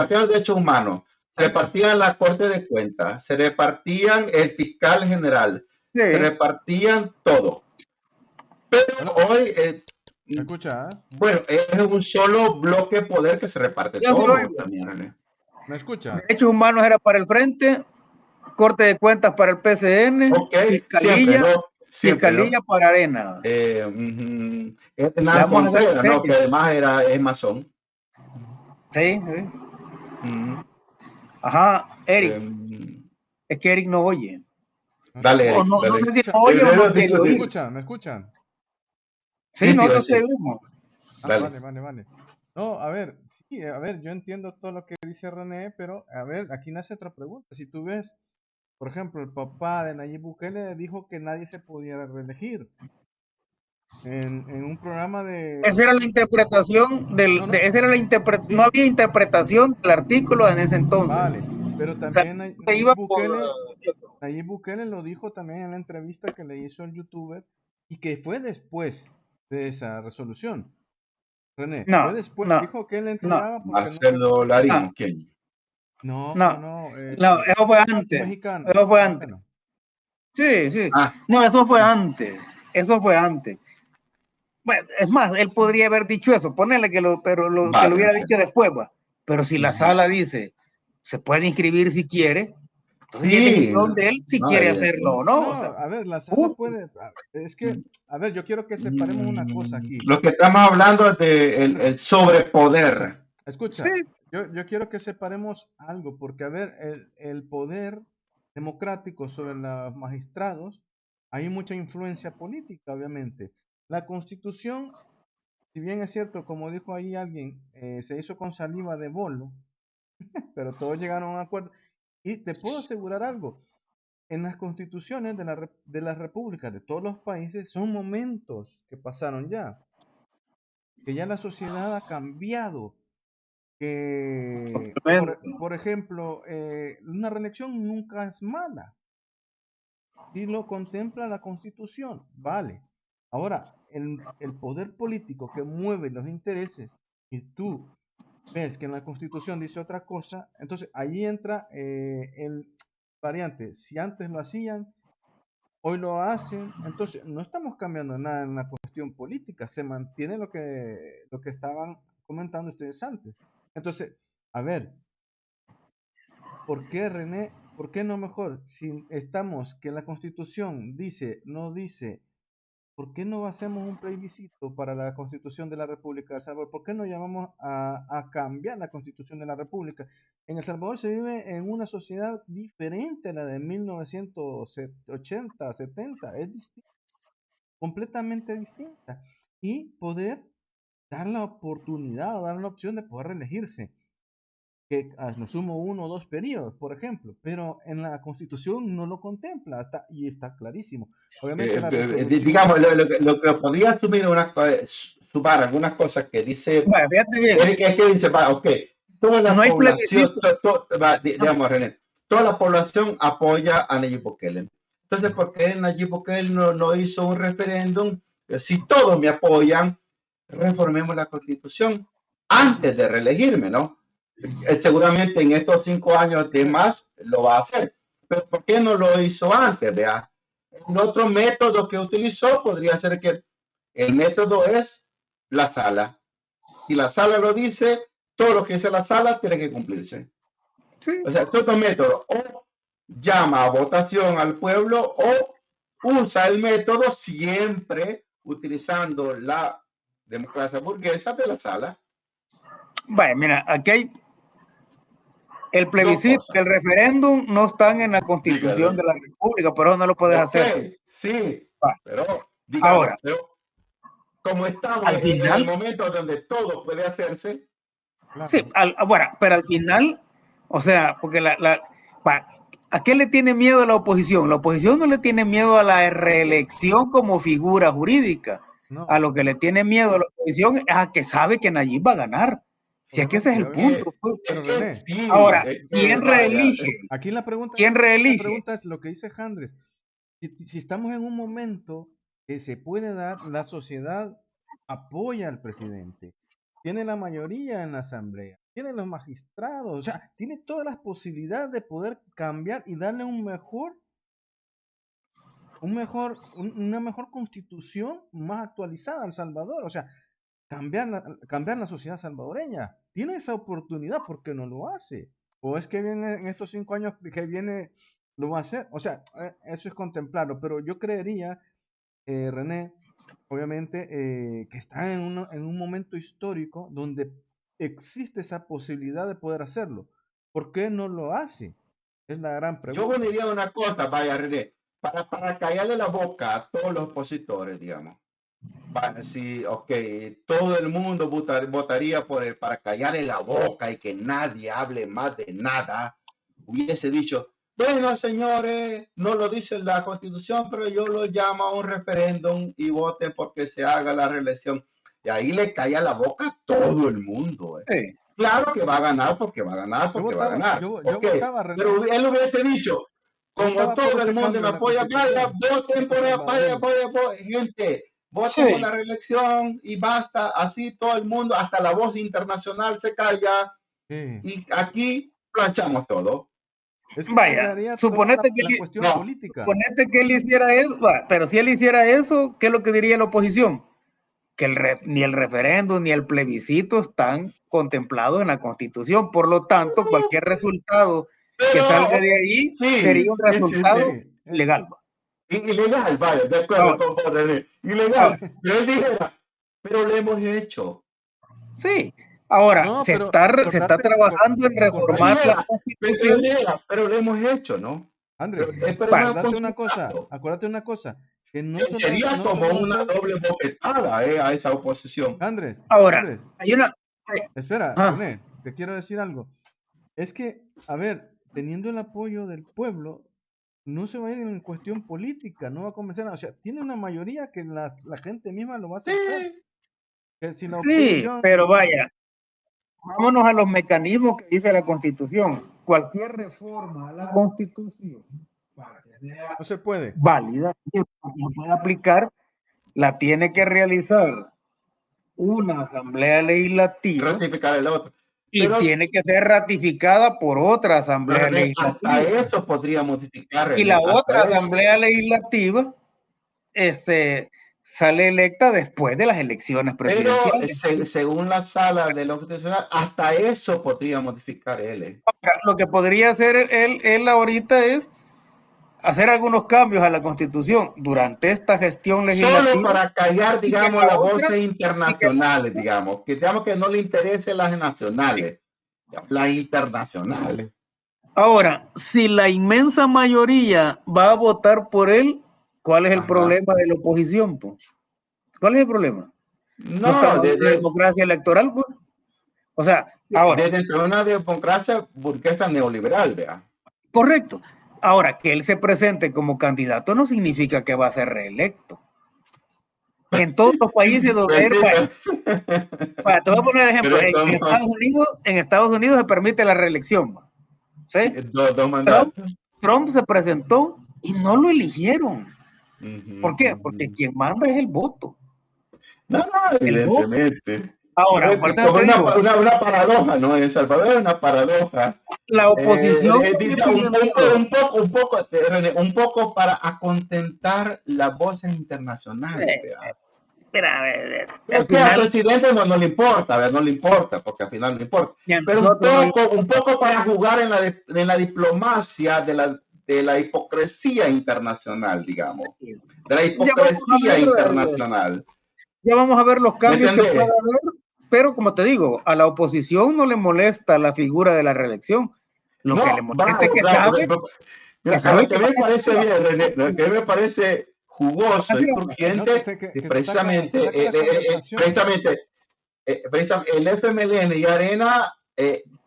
los derechos humanos, se repartían la Corte de Cuentas, se repartían el fiscal general, Sí. se repartían todo. Pero hoy, ¿Me escucha? bueno, es un solo bloque de poder que se reparte Yo sí todo lo oigo. también, René. ¿Me escucha? Derechos humanos era para el Frente, Corte de Cuentas para el PCN, Ok, Fiscalía, siempre, ¿no? Siempre, Fiscalía ¿no? para Arena. Hernán Contreras, ¿no? Que además es masón. Sí, sí. Ajá, Eric. Es que Eric no oye. Dale, Eric, no, dale. no sé si no oye o no quiere oír. ¿Me escuchan? Sí, no lo seguimos. Vale. No, a ver, sí, a ver, yo entiendo todo lo que dice René, pero a ver, aquí nace otra pregunta. Si tú ves, por ejemplo, el papá de Nayib Bukele dijo que nadie se podía reelegir en un programa de... Esa era la interpretación no había interpretación del artículo en ese entonces. Vale, pero también Nayib Bukele lo dijo también en la entrevista que le hizo el youtuber y que fue después de esa resolución. René, fue después, dijo que él entregaba porque Marcelo Larín, ¿quién? No, eso fue antes. Mexicano. Eso fue antes. Sí. No, eso fue antes. Bueno, es más, él podría haber dicho eso, ponerle que lo hubiera dicho después, va. Pero si la sala dice, se puede inscribir si quiere, entonces es decisión de él si quiere hacerlo o no. No, o sea, a ver, la sala puede, es que, a ver, yo quiero que separemos una cosa aquí. Lo que estamos hablando es del sobrepoder. Escucha, yo quiero que separemos algo, porque a ver, el poder democrático sobre los magistrados, hay mucha influencia política, obviamente. La Constitución, si bien es cierto, como dijo ahí alguien, se hizo con saliva de bolo, pero todos llegaron a un acuerdo. Y te puedo asegurar algo, en las constituciones de las repúblicas de todos los países son momentos que pasaron ya, que ya la sociedad ha cambiado, que, por ejemplo, una reelección nunca es mala, si lo contempla la Constitución, vale. Ahora, el poder político que mueve los intereses y tú ves que en la Constitución dice otra cosa, entonces ahí entra el variante. Si antes lo hacían, hoy lo hacen, entonces no estamos cambiando nada en la cuestión política, se mantiene lo que estaban comentando ustedes antes. Entonces, a ver, ¿por qué, René? ¿Por qué no mejor? Si estamos que la Constitución dice, no dice, ¿por qué no hacemos un plebiscito para la Constitución de la República de El Salvador? ¿Por qué no llamamos a cambiar la Constitución de la República? En El Salvador se vive en una sociedad diferente a la de 1980, 70, es distinta, completamente distinta. Y poder dar la oportunidad o dar la opción de poder reelegirse, que nos sumo 1 o 2 periodos, por ejemplo, pero en la Constitución no lo contempla, y está clarísimo. Obviamente digamos, lo que podría asumir sumar algunas cosas que dice, bueno, fíjate bien. Es que dice, ok, toda la No población, digamos, René, toda la población apoya a Nayib Bukele. Entonces, ¿por qué Nayib Bukele no hizo un referéndum? Si todos me apoyan, reformemos la Constitución antes de reelegirme, ¿no? seguramente en estos 5 años de más lo va a hacer. Pero ¿por qué no lo hizo antes? Vea, el otro método que utilizó podría ser que el método es la sala. Y la sala lo dice, todo lo que dice la sala tiene que cumplirse. Sí. O sea, todo método o llama a votación al pueblo o usa el método siempre utilizando la democracia burguesa de la sala. Vaya, mira, aquí hay el plebiscito, el referéndum no están en la Constitución de la República, pero eso no lo puedes hacer. Sí, pero dígalo, ahora, pero como estamos al final, en el momento donde todo puede hacerse. Claro. Sí, bueno, pero al final, o sea, porque ¿a qué le tiene miedo a la oposición? La oposición no le tiene miedo a la reelección como figura jurídica. No. A lo que le tiene miedo a la oposición es a que sabe que Nayib va a ganar. Si es que ese es el punto. Pero René, sí, ahora, ¿quién reelige? Aquí la pregunta, ¿quién reelige? La pregunta es lo que dice Jandres. Si estamos en un momento que se puede dar, la sociedad apoya al presidente, tiene la mayoría en la asamblea, tiene los magistrados, o sea, tiene todas las posibilidades de poder cambiar y darle una mejor constitución más actualizada a El Salvador, o sea, cambiar la sociedad salvadoreña. Tiene esa oportunidad, ¿por qué no lo hace? ¿O es que viene en estos 5 años que viene lo va a hacer? O sea, eso es contemplarlo, pero yo creería, René, obviamente, que está en un momento histórico donde existe esa posibilidad de poder hacerlo. ¿Por qué no lo hace? Es la gran pregunta. Yo diría una cosa, vaya, René, para callarle la boca a todos los opositores, digamos. Sí, ok, todo el mundo votaría para callarle la boca y que nadie hable más de nada. Hubiese dicho, bueno, señores, no lo dice la Constitución, pero yo lo llamo a un referéndum y voten porque se haga la reelección. Y ahí le calla la boca a todo el mundo. Sí. Claro que va a ganar porque va a ganar porque va a ganar. Yo votaba, René. Pero él hubiese dicho, como todo el mundo me apoya, vaya, voten por apoya, gente. Voten por la reelección y basta. Así todo el mundo, hasta la voz internacional se calla. Sí. Y aquí planchamos todo. Es que vaya, suponete que él hiciera eso, pero si él hiciera eso, ¿qué es lo que diría la oposición? Que ni el referéndum ni el plebiscito están contemplados en la Constitución. Por lo tanto, cualquier resultado que salga de ahí sería un resultado legal. Ilegal, vaya, de acuerdo con René. Ilegal. Pero él dijera, pero lo hemos hecho. Sí. Ahora, se está trabajando en reformar la Constitución. Pero lo hemos hecho, ¿no? Andrés, acuérdate una cosa. Que no sería como una doble bofetada a esa oposición. Andrés, ahora, Andrés, hay una... Espera, René, te quiero decir algo. Es que, a ver, teniendo el apoyo del pueblo, no se va a ir en cuestión política, no va a convencer, o sea, tiene una mayoría que la gente misma lo va a aceptar. Que si la oposición... Sí, pero vaya, vámonos a los mecanismos que dice la Constitución. Cualquier reforma a la Constitución, para que sea no se puede. Válida, que se puede aplicar, la tiene que realizar una asamblea legislativa. Ratificar el otro. Y tiene que ser ratificada por otra asamblea legislativa. Hasta eso podría modificar. Y la otra asamblea legislativa sale electa después de las elecciones presidenciales. Pero según la sala de lo constitucional, hasta eso podría modificar él. Lo que podría hacer él ahorita es hacer algunos cambios a la Constitución durante esta gestión legislativa. Solo para callar, digamos, las voces internacionales, digamos que no le interesen las nacionales, las internacionales. Ahora, si la inmensa mayoría va a votar por él, ¿cuál es el problema de la oposición? Pues? ¿Cuál es el problema? No estamos de democracia electoral, pues. O sea, ahora. Dentro de una democracia burguesa neoliberal, vea. Correcto. Ahora, que él se presente como candidato no significa que va a ser reelecto. En todos los países donde te voy a poner ejemplo. En Estados Unidos se permite la reelección. ¿Sí? Trump se presentó y no lo eligieron. ¿Por qué? Porque quien manda es el voto. No, evidentemente. Ahora, aparte de Como te digo, una paradoja, ¿no? En El Salvador es una paradoja. la oposición no tiene miedo. René, un poco para acontentar las voces internacionales, ¿verdad? Mira, Es al que al final, presidente no le importa, ¿verdad? No le importa, porque al final no importa. ni a Pero nosotros no un poco para jugar en la diplomacia de la hipocresía internacional, digamos. De la ya vamos a hipocresía ver, internacional. ya vamos a ver los ¿Me cambios que pueda entendés? haber, pero como te digo, a la oposición no le molesta la figura de la reelección. Lo que le No, molesta es bravo, que bravo. sabe, Mira, lo que me parece bien, René, lo que me parece jugoso y No, crujiente es que precisamente, saca la conversación. el FMLN y Arena,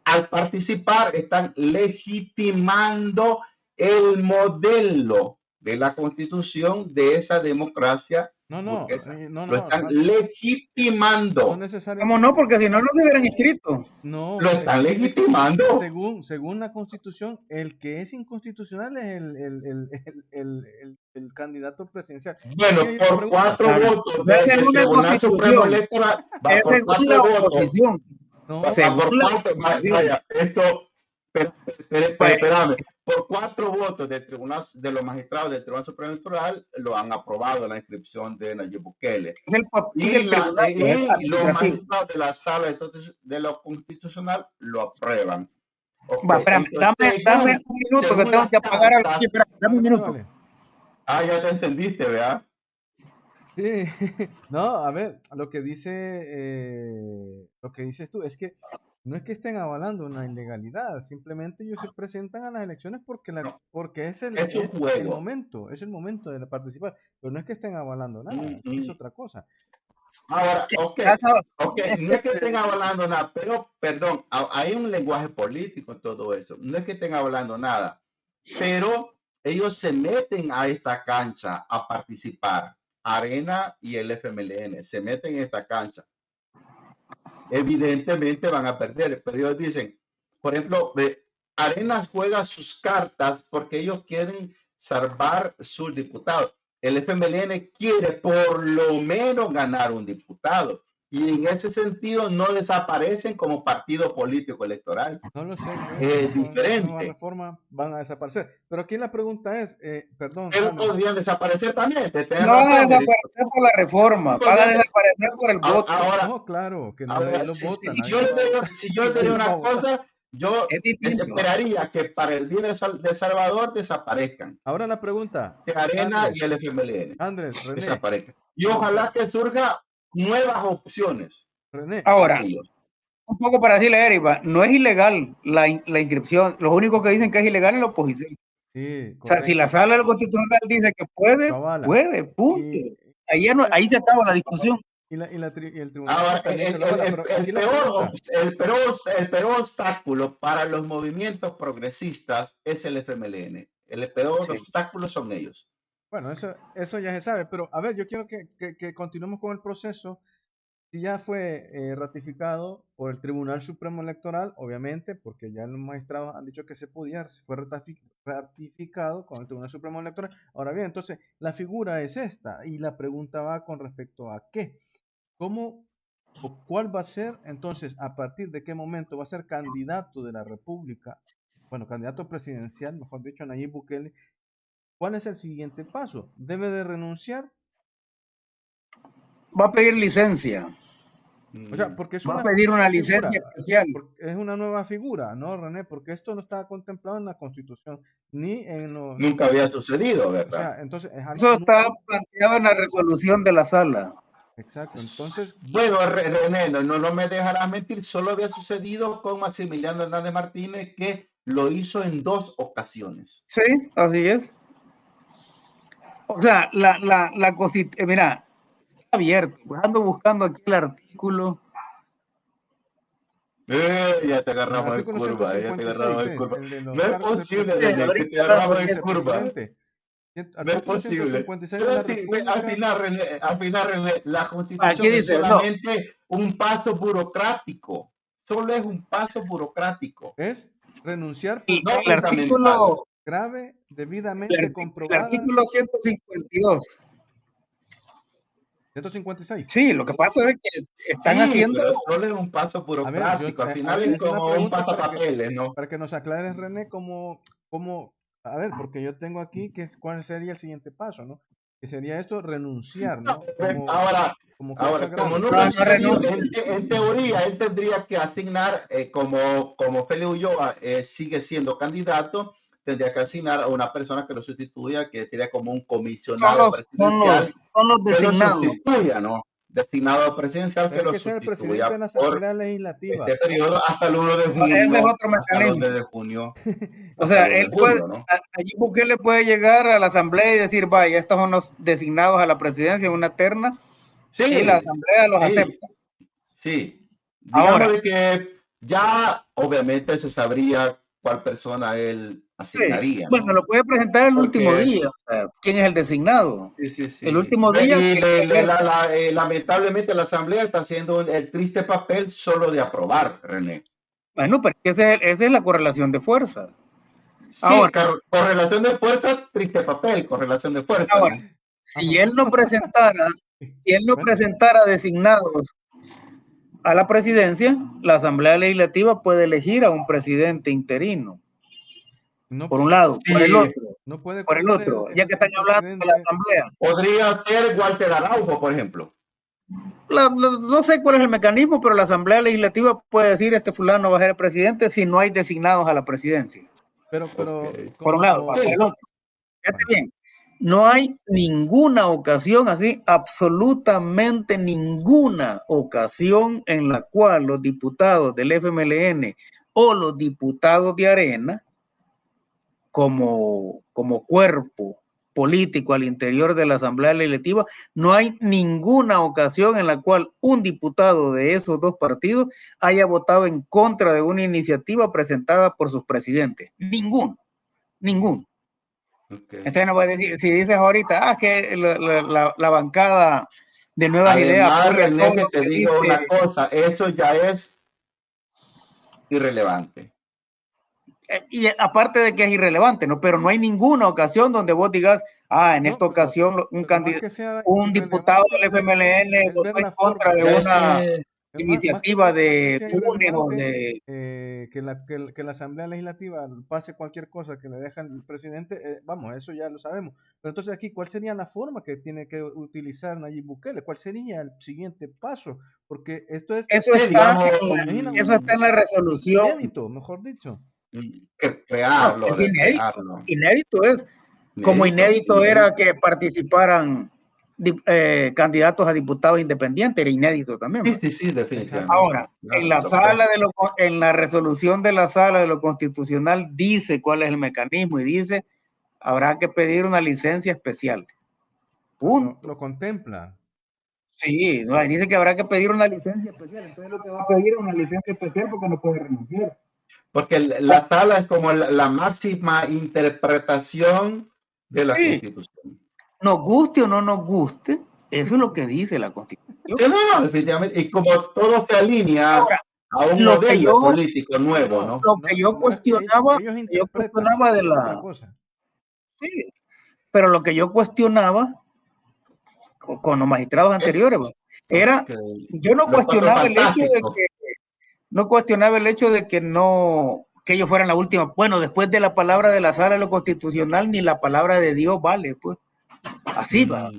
al participar, están legitimando el modelo de la constitución de esa democracia burguesa. Lo están legitimando. No necesariamente. ¿Cómo no? Porque si no, no se hubieran inscrito. No, Lo están legitimando. Según la Constitución, el que es inconstitucional es el candidato presidencial. Bueno, por 4 votos del Tribunal Supremo Electoral, va por 4 votos. No, Vaya, esto, espérame, por 4 votos del Tribunal, de los magistrados del Tribunal Supremo Electoral, lo han aprobado la inscripción de Nayib Bukele. Y los magistrados de la Sala de lo Constitucional lo aprueban. Va, espérame, dame un minuto que tengo que apagar al... Dame un minuto. Vale. Ah, ya te encendiste, ¿verdad? Sí, no, a ver, lo que dices tú es que no es que estén avalando una ilegalidad, simplemente ellos se presentan a las elecciones porque es el momento de participar, pero no es que estén avalando nada, es otra cosa. Ahora, ok, no es que estén hablando nada, pero, perdón, hay un lenguaje político en todo eso. No es que estén hablando nada, pero ellos se meten a esta cancha a participar. Arena y el FMLN se meten en esta cancha. Evidentemente van a perder, pero ellos dicen, por ejemplo, Arenas juega sus cartas porque ellos quieren salvar sus diputados. El FMLN quiere por lo menos ganar un diputado. Y en ese sentido no desaparecen como partido político electoral. No lo sé, es diferente. Con la reforma van a desaparecer. Pero aquí la pregunta es, perdón. Pero podrían desaparecer también. No van a desaparecer por la reforma, van a desaparecer por el voto. Ahora, no, claro, que ahora, lo votan. Si yo le diría una cosa, yo esperaría que para el día de Salvador desaparezcan. Ahora la pregunta. Arena Andrés, y el FMLN. Andrés, René. Desaparezcan. Y ojalá que surja nuevas opciones. René. Ahora, un poco para decirle a Eriva, no es ilegal la inscripción. Los únicos que dicen que es ilegal es la oposición. Sí, o sea, si la sala del Constitucional dice que puede, puede, punto. Ahí se acaba la discusión. Y el tribunal. Ahora, el peor obstáculo para los movimientos progresistas es el FMLN. El peor obstáculo son ellos. Bueno, eso ya se sabe, pero a ver, yo quiero que continuemos con el proceso. Si ya fue ratificado por el Tribunal Supremo Electoral, obviamente, porque ya los magistrados han dicho que se podía, se fue ratificado con el Tribunal Supremo Electoral. Ahora bien, entonces, la figura es esta, y la pregunta va con respecto a qué. ¿Cómo o cuál va a ser, entonces, a partir de qué momento va a ser candidato de la República, bueno, candidato presidencial, mejor dicho, Nayib Bukele? ¿Cuál es el siguiente paso? ¿Debe de renunciar? Va a pedir licencia. O sea, porque va a pedir una licencia especial. Es una nueva figura, ¿no, René? Porque esto no estaba contemplado en la Constitución, ni en los... Nunca había sucedido, ¿verdad? O sea, entonces... Eso está planteado en la resolución de la sala. Exacto, entonces... Bueno, René, no me dejarás mentir, solo había sucedido con Maximiliano Hernández Martínez, que lo hizo en 2 ocasiones. Sí, así es. O sea, la Constitución, mira, está abierto, ando buscando aquí el artículo. Ya te agarramos en curva, No es posible, René, que te agarramos en curva. No es posible. Pero sí, al final, René, la Constitución es solamente un paso burocrático. Solo es un paso burocrático. Es renunciar por el artículo grave, debidamente comprobado. El artículo 152. 156. Sí, lo que pasa es que están Sí, haciendo... pero solo es un paso A ver, yo, burocrático. Al a final ver, es es una como un pregunta pasapapeles, ¿no? para que nos aclares, René, a ver, porque yo tengo aquí cuál sería el siguiente paso, ¿no? Que sería esto, renunciar, ¿no? Ahora, Como ahora, como consagrado. no No, no renunció, renuncia. en teoría él tendría que asignar, como Félix Ulloa sigue siendo candidato, tendría que asignar a una persona que lo sustituya, que sería como un comisionado presidencial son los que lo designados. sustituya, ¿no? Designado presidencial que Pero es lo que sea el presidente de sustituya la por Asamblea Legislativa. este periodo hasta el 1 de Ese es junio, otro hasta el 1 mecanismo. de junio, O hasta sea, el 1 de junio, ¿no? allí Bukele puede llegar a la asamblea y decir, vaya, estos son los designados a la presidencia en una terna, y la Sí, asamblea los sí, acepta. sí. Ahora, Digamos de que ya obviamente se sabría cuál persona él sí, asignaría, bueno, ¿no? lo puede presentar el último Porque, día. O sea, ¿quién es el designado? sí, sí, El sí. último día. Y lamentablemente la Asamblea está haciendo el triste papel solo de aprobar, René. Bueno, pero esa es la correlación de fuerzas. Sí, Ahora, correlación de fuerza, triste papel, correlación de fuerza, ¿no? si él no presentara, Bueno, designados a la presidencia, la Asamblea Legislativa puede elegir a un presidente interino, no, por un lado, Sí, no puede por el coger otro, ya que están el hablando de la presidente. Asamblea. podría ser Walter Araujo, por ejemplo. No sé cuál es el mecanismo, pero la Asamblea Legislativa puede decir este fulano va a ser el presidente si no hay designados a la presidencia. Pero, Ok. Por un lado, por Sí. el otro. Fíjate bueno, bien, no hay ninguna ocasión así, absolutamente ninguna ocasión en la cual los diputados del FMLN o los diputados de Arena, como cuerpo político al interior de la Asamblea Legislativa, no hay ninguna ocasión en la cual un diputado de esos dos partidos haya votado en contra de una iniciativa presentada por sus presidentes. Ninguno, ninguno. Okay. Entonces no voy a decir, si dices ahorita, que la bancada de Nuevas Ideas Además, apoya René, todo que lo te que digo una dice. cosa, eso ya es irrelevante. Y aparte de que es irrelevante, ¿no? Pero no hay ninguna ocasión donde vos digas, en no, esta ocasión pero más que sea un diputado irrelevante, del FMLN es ver votó en la contra forma. de Ya una ese, iniciativa Más que de sea Funes o irrelevante, de... que la Asamblea Legislativa pase cualquier cosa que le deja el presidente, vamos, eso ya lo sabemos. Pero entonces aquí, ¿cuál sería la forma que tiene que utilizar Nayib Bukele? ¿Cuál sería el siguiente paso? Porque esto es Eso sí, digamos, imagina, eso está en la resolución. inédito, mejor dicho. No, crearlo, es inédito. recrearlo. Inédito es. Como inédito era que participaran candidatos a diputados independientes, era inédito también. Sí, ¿verdad? sí, sí, definitivamente. Ahora, Claro, en la resolución de la sala de lo constitucional dice cuál es el mecanismo y dice habrá que pedir una licencia especial. Punto. Lo contempla. Sí, no, ahí dice que habrá que pedir una licencia especial. Entonces lo que va a pedir es una licencia especial porque no puede renunciar. porque la sala es como la máxima interpretación de la Sí, Constitución. nos guste o no nos guste, eso es lo que dice la Constitución. Sí, no, definitivamente. Y como todo se alinea Ahora, a un lo que modelo yo, político nuevo, ¿no? lo que yo No es que cuestionaba, ellos interpretan, de es otra la... cosa. Sí, pero lo que yo cuestionaba con los magistrados Es anteriores era, yo no los cuatro cuestionaba el hecho de fantásticos. que, no cuestionaba el hecho de que no, que ellos fueran la última. Bueno, después de la palabra de la sala de lo constitucional, ni la palabra de Dios vale, pues. Así va.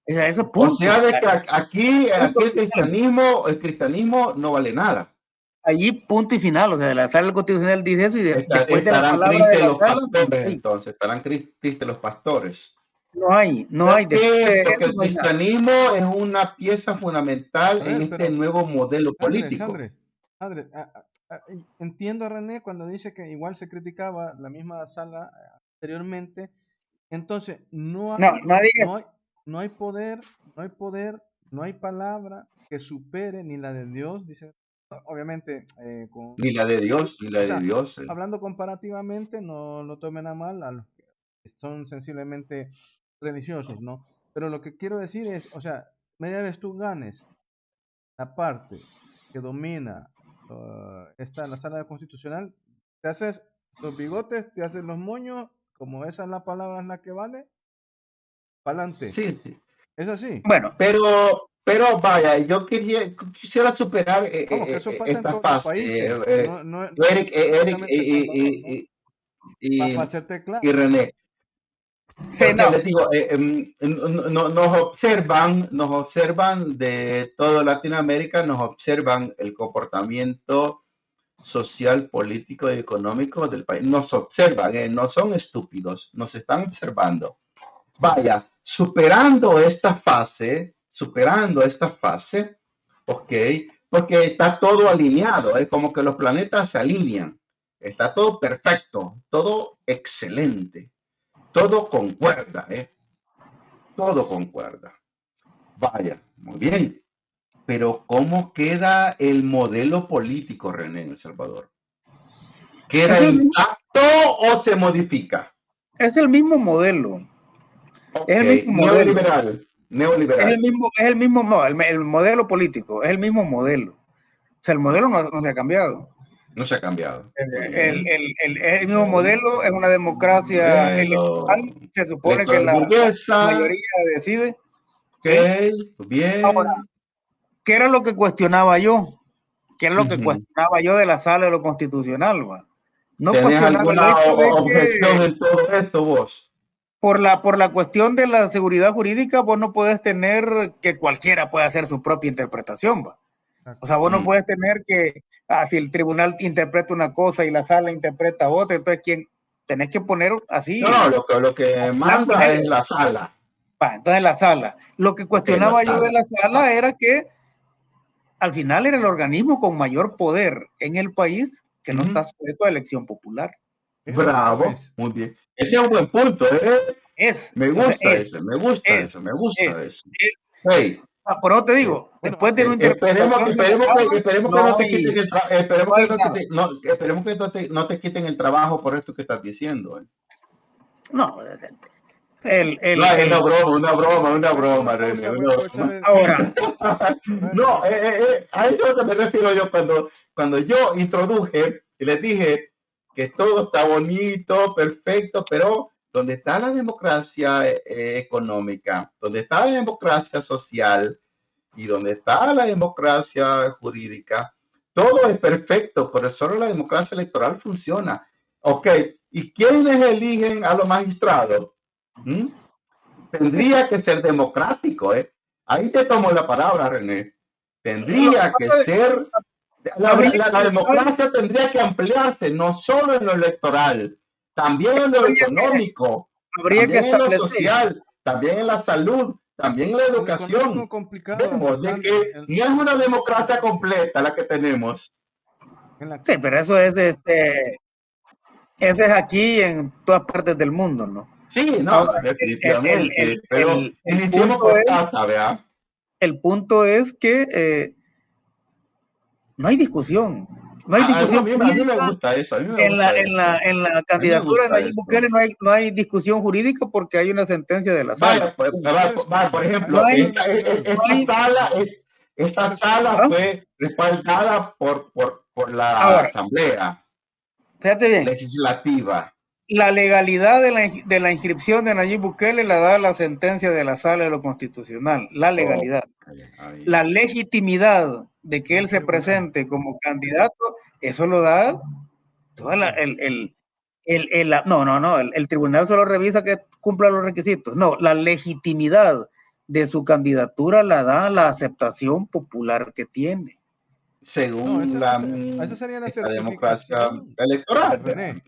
Ese O punto. sea, de que aquí Punto el cristianismo no vale nada. Allí punto y final, o sea, la sala constitucional dice eso y después de la Estarán palabra de tristes la los sala, pastores, entonces, estarán tristes los pastores. no hay, ¿Por después qué? de Porque eso el no hay nada. cristianismo es una pieza fundamental A en ver, este pero nuevo modelo Andrés, político. entiendo a René cuando dice que igual se criticaba la misma sala anteriormente. Entonces, No, nadie, no hay poder, no hay palabra que supere ni la de Dios, dice. Obviamente, Ni la de Dios, ni la o de sea, Dios. hablando comparativamente, no lo tomen a mal a los que son sensiblemente religiosos, ¿no? Pero lo que quiero decir es, o sea, media vez tú ganes la parte que domina está en la sala constitucional, te haces los bigotes, te haces los moños, como esa es la palabra en la que vale, para adelante. Sí, sí. ¿Es así? Bueno, Pero vaya, yo quisiera superar Vamos, que eso pasa en esta todos los fase. países. No es Eric, Eric únicamente El Salvador, ¿no? Para y hacerte y claro. René. sí, Porque no. les digo, nos observan de toda Latinoamérica, nos observan el comportamiento social, político y económico del país. Nos observan, no son estúpidos, nos están observando. Vaya, superando esta fase, ok, porque está todo alineado, es como que los planetas se alinean, está todo perfecto, todo excelente, todo concuerda, todo concuerda. Vaya, muy bien. Pero ¿cómo queda el modelo político, René, en El Salvador? ¿Queda Es el, intacto o se modifica? es el mismo modelo. Ok, Es el mismo modelo. neoliberal. Es el mismo, no, el modelo político, es el mismo modelo. O sea, el modelo no se ha cambiado. No se ha cambiado. Muy El, bien. el, el mismo modelo es una democracia electoral. Modelo Se supone que electoral la burguesa. mayoría decide. Ok, ¿Sí? Ahora, bien. ¿qué era lo que cuestionaba yo? ¿Qué era lo que Ujú. cuestionaba yo de la sala de lo constitucional? ¿Va? No ¿Tenés cuestionaba el alguna hecho de objeción que en todo esto vos? por la cuestión de la seguridad jurídica, vos no puedes tener que cualquiera pueda hacer su propia interpretación. ¿Va? O sea, vos no puedes tener que, si el tribunal interpreta una cosa y la sala interpreta otra, entonces ¿quién? Tenés que poner así. No, lo que Blanco y manda es negro. la sala. Va, entonces la sala. Lo que Ok, la cuestionaba yo de sala. la sala era que al final era el organismo con mayor poder en el país que no está sujeto a elección popular. Bravo, Pues, muy bien. Ese es un buen punto, ¿eh? Es, Me o sea, gusta eso, me gusta es, eso, me gusta es. eso. Hey, Por eso te digo, bueno, después de una esperemos, interpretación de la esperemos que, sala, esperemos que no no te hay, quiten el no hay nada. esperemos que entonces no te quiten el trabajo por esto que estás diciendo. No, No, es una voy a hacer broma, una René, pausa, voy a una aprovechar broma. el... ahora, Bueno, No, a eso es lo que me refiero yo cuando yo introduje y les dije que todo está bonito, perfecto, pero donde está la democracia económica, donde está la democracia social y donde está la democracia jurídica, todo es perfecto, pero solo la democracia electoral funciona. Ok, ¿y quiénes eligen a los magistrados? ¿Mm? Tendría que ser democrático, ¿eh? Ahí te tomo la palabra, René. Tendría que ser, habría la democracia tendría que ampliarse, no solo en lo electoral, también en lo económico, habría que también en lo establecer, social, también en la salud, también en la el económico educación. complicado, Vemos de Rolando. que no es una democracia completa la que tenemos. En la, sí, pero eso es aquí en todas partes del mundo, ¿no? Sí, no, Ahora, definitivamente, pero iniciemos por casa, ¿verdad? el punto es que no hay discusión. No hay discusión A mí me jurídica gusta eso, a mí me en gusta eso. en la A mí me candidatura de gusta Nayib eso. Bukele, no hay discusión jurídica porque hay una sentencia de la sala. Vaya, por No ejemplo, hay, no hay, esta sala ¿ah? fue respaldada por la Ahora, Asamblea fíjate bien, Legislativa. la legalidad de la inscripción de Nayib Bukele la da la sentencia de la sala de lo constitucional, la Oh, legalidad. ahí. La legitimidad de que del él se tribunal. presente como candidato, eso lo da toda el tribunal solo revisa que cumpla los requisitos. No, la legitimidad de su candidatura la da la aceptación popular que tiene. No, Según esa sería la esta democracia certificación, electoral, René.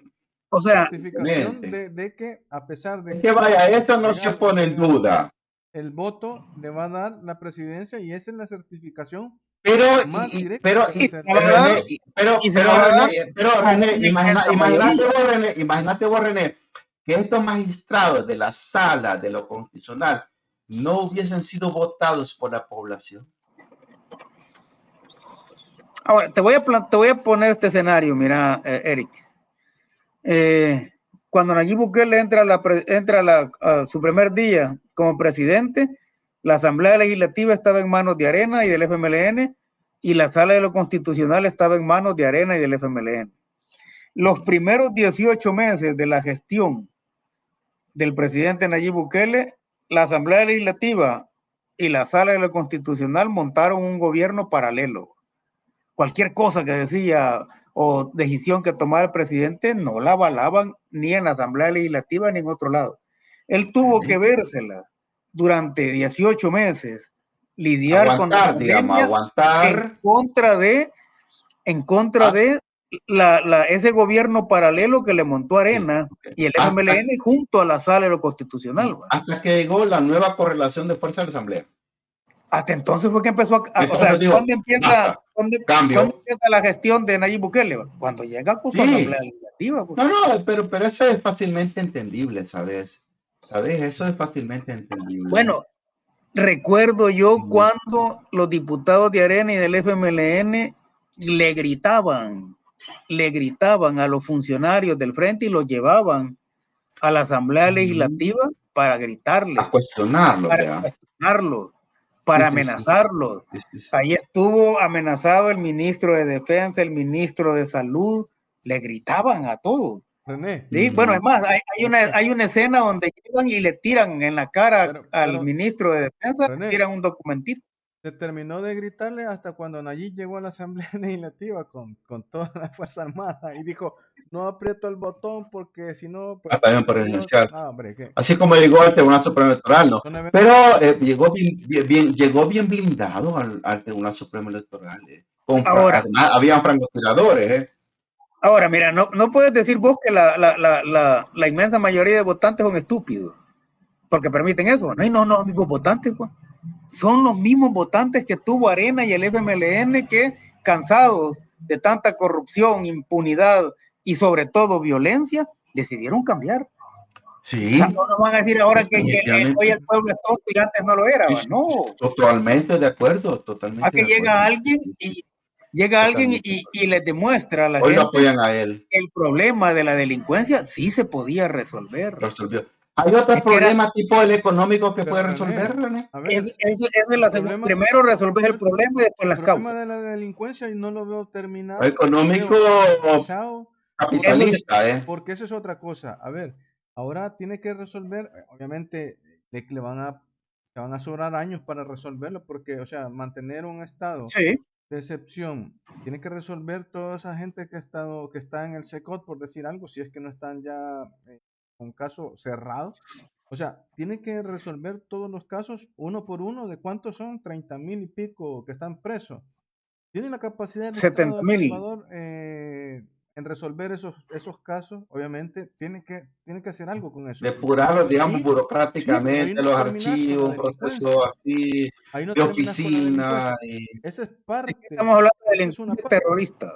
O sea, Certificación de que a pesar es de que que vaya, sea eso no se legal o pone en ilegal, duda. el voto le va a dar la presidencia y esa es la certificación Pero, más directa pero, que se hace. René, y se la va a dar pero con René, una inmensa mayoría. imagínate vos, René, que estos magistrados de la sala de lo constitucional no hubiesen sido votados por la población. Ahora, te voy a poner este escenario, mira, Eric. Cuando Nayib Bukele entra a su primer día como presidente, la Asamblea Legislativa estaba en manos de Arena y del FMLN y la Sala de lo Constitucional estaba en manos de Arena y del FMLN. Los primeros 18 meses de la gestión del presidente Nayib Bukele, la Asamblea Legislativa y la Sala de lo Constitucional montaron un gobierno paralelo. Cualquier cosa que decía o decisión que tomara el presidente no la avalaban ni en la Asamblea Legislativa ni en otro lado. Él tuvo que vérsela durante 18 meses, lidiar Aguantar, con la digamos, pandemia aguantar. en contra de ese gobierno paralelo que le montó Arena y el FMLN junto a la Sala de lo Constitucional. Hasta que llegó la nueva correlación de fuerza de la Asamblea. Hasta entonces fue que empezó o sea, ¿cuándo empieza la gestión de Nayib Bukele? Cuando llega con su Asamblea Legislativa. Pues. No, pero eso es fácilmente entendible, ¿sabes? Eso es fácilmente entendible. Bueno, recuerdo yo cuando los diputados de Arena y del FMLN le gritaban a los funcionarios del frente y los llevaban a la Asamblea Legislativa para gritarles. A cuestionarlo, para amenazarlos. Ahí estuvo amenazado el ministro de Defensa, el ministro de Salud, le gritaban a todos. René. Sí, bueno, es más, hay una escena donde llegan y le tiran en la cara al ministro de Defensa, René, le tiran un documentito. Se terminó de gritarle hasta cuando Nayib llegó a la Asamblea Legislativa con toda la Fuerza Armada y dijo, no aprieto el botón porque si no... Pues, también por evidenciar. ¿qué? Así como llegó al Tribunal Supremo Electoral, ¿no? Pero llegó bien blindado al Tribunal Supremo Electoral. Además, habían francotiradores, Ahora, mira, no puedes decir vos que la inmensa mayoría de votantes son estúpidos, porque permiten eso. No, los mismos votantes, pues. Son los mismos votantes que tuvo Arena y el FMLN que, cansados de tanta corrupción, impunidad y sobre todo violencia, decidieron cambiar. Sí. O sea, no nos van a decir ahora que hoy el pueblo es tonto y antes no lo era. Sí, no. Totalmente de acuerdo, totalmente. A que llega alguien y les demuestra a la gente apoyan a él. Que el problema de la delincuencia sí se podía resolver. Resolvió. ¿Hay otro problema tipo el económico que puede resolver, René? Esa es la segunda. Primero resolver el problema y después las causas. El problema de la delincuencia y no lo veo terminado. Económico capitalista, Porque eso es otra cosa. A ver, ahora tiene que resolver, obviamente, le van a sobrar años para resolverlo, porque, o sea, mantener un estado de excepción, tiene que resolver toda esa gente que está en el SECOT, por decir algo, si es que no están ya un caso cerrado. O sea, tiene que resolver todos los casos uno por uno. ¿De cuántos son? 30,000 y pico que están presos. ¿Tiene la capacidad de 70,000 Salvador en resolver esos casos? Obviamente tiene que hacer algo con eso. Depurar, digamos, burocráticamente los archivos, un proceso así de oficina. Esa es parte. Estamos hablando de delincuencia terrorista.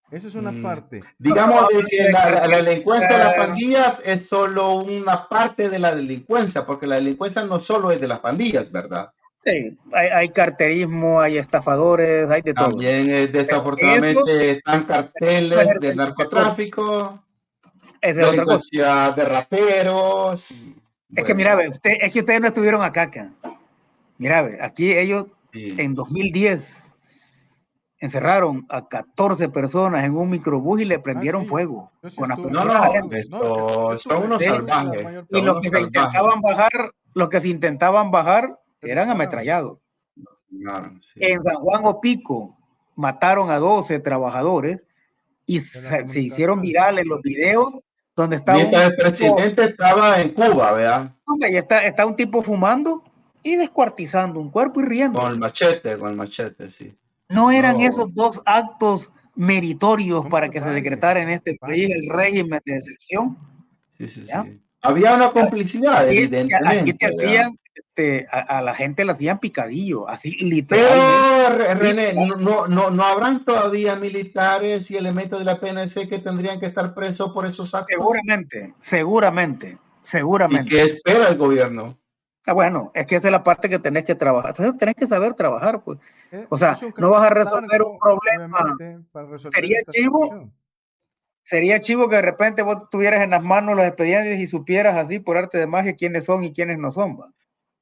Esa es una parte. Digamos de que la delincuencia de las pandillas es solo una parte de la delincuencia, porque la delincuencia no solo es de las pandillas, ¿verdad? Sí, hay carterismo, hay estafadores, hay de todo. También desafortunadamente están carteles de narcotráfico, delincuencia de raperos. Es que mira, es que ustedes no estuvieron acá. Mira, aquí ellos en 2010 encerraron a 14 personas en un microbús y le prendieron fuego. Con son unos salvajes. Y los que se intentaban bajar eran ametrallados. En San Juan Opico mataron a 12 trabajadores y se hicieron virales los videos donde estaba el presidente estaba en Cuba, ¿verdad? Y está un tipo fumando y descuartizando un cuerpo y riendo. Con el machete, sí. No eran esos dos actos meritorios para que se decretara en este país el régimen de excepción. Sí. Había una complicidad, evidentemente. Aquí te hacían, a la gente le hacían picadillo, así literalmente. Pero, René, no habrán todavía militares y elementos de la PNC que tendrían que estar presos por esos actos. Seguramente. ¿Y qué espera el gobierno? Bueno, es que esa es la parte que tenés que trabajar. Entonces tenés que saber trabajar, pues. O sea, no vas a resolver un problema. Sería chivo que de repente vos tuvieras en las manos los expedientes y supieras así por arte de magia quiénes son y quiénes no son. ¿Va?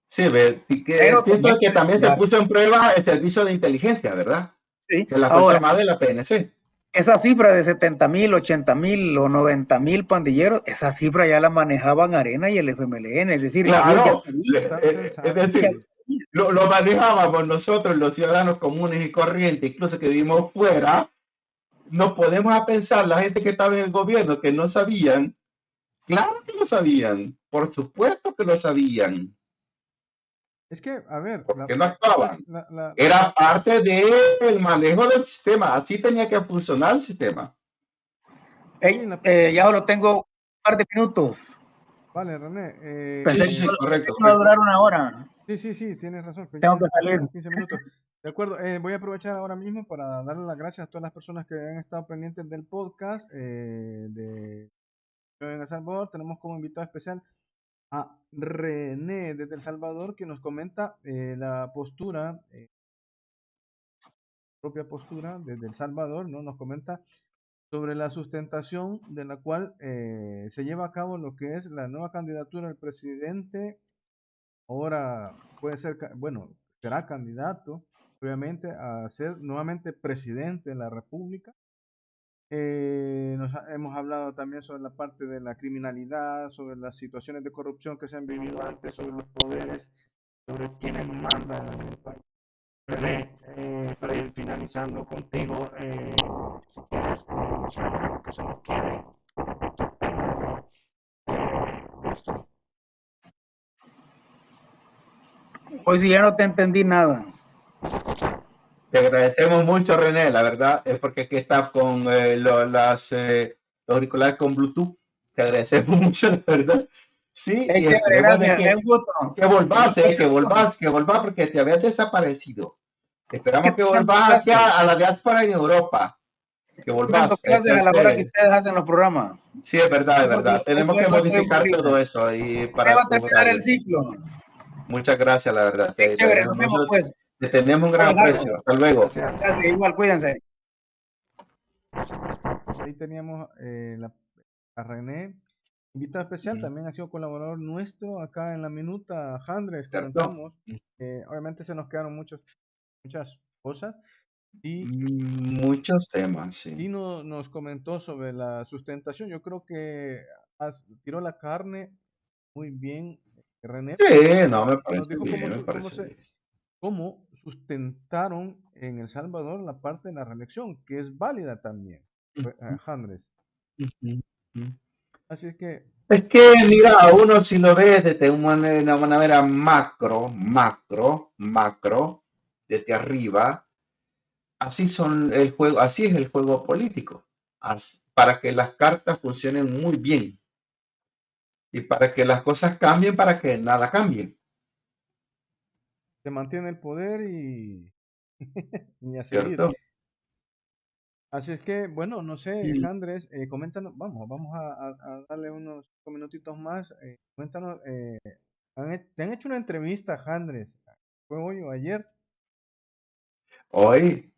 Sí, pienso que también se puso en prueba el servicio de inteligencia, ¿verdad? Sí. De la Fuerza Armada de la PNC. Esa cifra de 70,000, 80,000 o 90,000 pandilleros, esa cifra ya la manejaban Arena y el FMLN, es decir, claro, lo manejábamos nosotros, los ciudadanos comunes y corrientes, incluso que vivimos fuera, nos podemos a pensar, la gente que estaba en el gobierno, que no sabían, claro que lo sabían, por supuesto que lo sabían, Es que, a ver, porque no pues, actuaban. Era parte del manejo del sistema, así tenía que funcionar el sistema. Ya lo tengo un par de minutos. Vale, René. Pensé Sí, que correcto. iba a durar una hora. Sí, tienes razón. Tengo que salir. 15 minutos. De acuerdo, voy a aprovechar ahora mismo para darle las gracias a todas las personas que han estado pendientes del podcast de en El Salvador. Tenemos como invitado especial a René desde El Salvador, que nos comenta la postura, propia postura desde El Salvador, ¿no? Nos comenta sobre la sustentación de la cual se lleva a cabo lo que es la nueva candidatura del presidente. Ahora puede ser, bueno, será candidato, obviamente, a ser nuevamente presidente de la República. Hemos hablado también sobre la parte de la criminalidad, sobre las situaciones de corrupción que se han vivido antes, sobre los poderes, sobre quienes mandan en el país. René, para ir finalizando contigo, si quieres mencionar algo que se nos quede con respecto al tema de esto. Pues ya no te entendí nada. Te agradecemos mucho, René, la verdad, es porque aquí estás con los auriculares con Bluetooth. Te agradecemos mucho, la verdad. Sí, y esperemos de gracias, que volvás, porque te habías desaparecido. Esperamos que volvás hacia a la diáspora en Europa. Que volvás. Gracias a la hora que ustedes hacen los programas. Sí, es verdad, es verdad. Tenemos que modificar todo eso y para va a terminar el ciclo. Muchas gracias, la verdad. Te tenemos un gran Ojalá. aprecio. Hasta luego. Gracias, igual, cuídense. Pues ahí teníamos a René, invitado especial, también ha sido colaborador nuestro acá en La Minuta. Andrés, comentamos, obviamente se nos quedaron muchas cosas y muchos temas, sí. Y nos comentó sobre la sustentación. Yo creo que tiró la carne muy bien, René. Sí, no, me parece bien, cómo sustentaron en El Salvador la parte de la reelección, que es válida también, Andrés. Así es que... Es que, mira, uno si lo ve desde una manera macro, desde arriba, así son el juego, así es el juego político, para que las cartas funcionen muy bien y para que las cosas cambien, para que nada cambie. Se mantiene el poder y a seguir. ¿Cierto? Así es que, bueno, no sé, Andrés, coméntanos, vamos a darle unos 5 minutitos más. Coméntanos, ¿te han hecho una entrevista, Andrés? ¿Fue hoy o ayer? Hoy.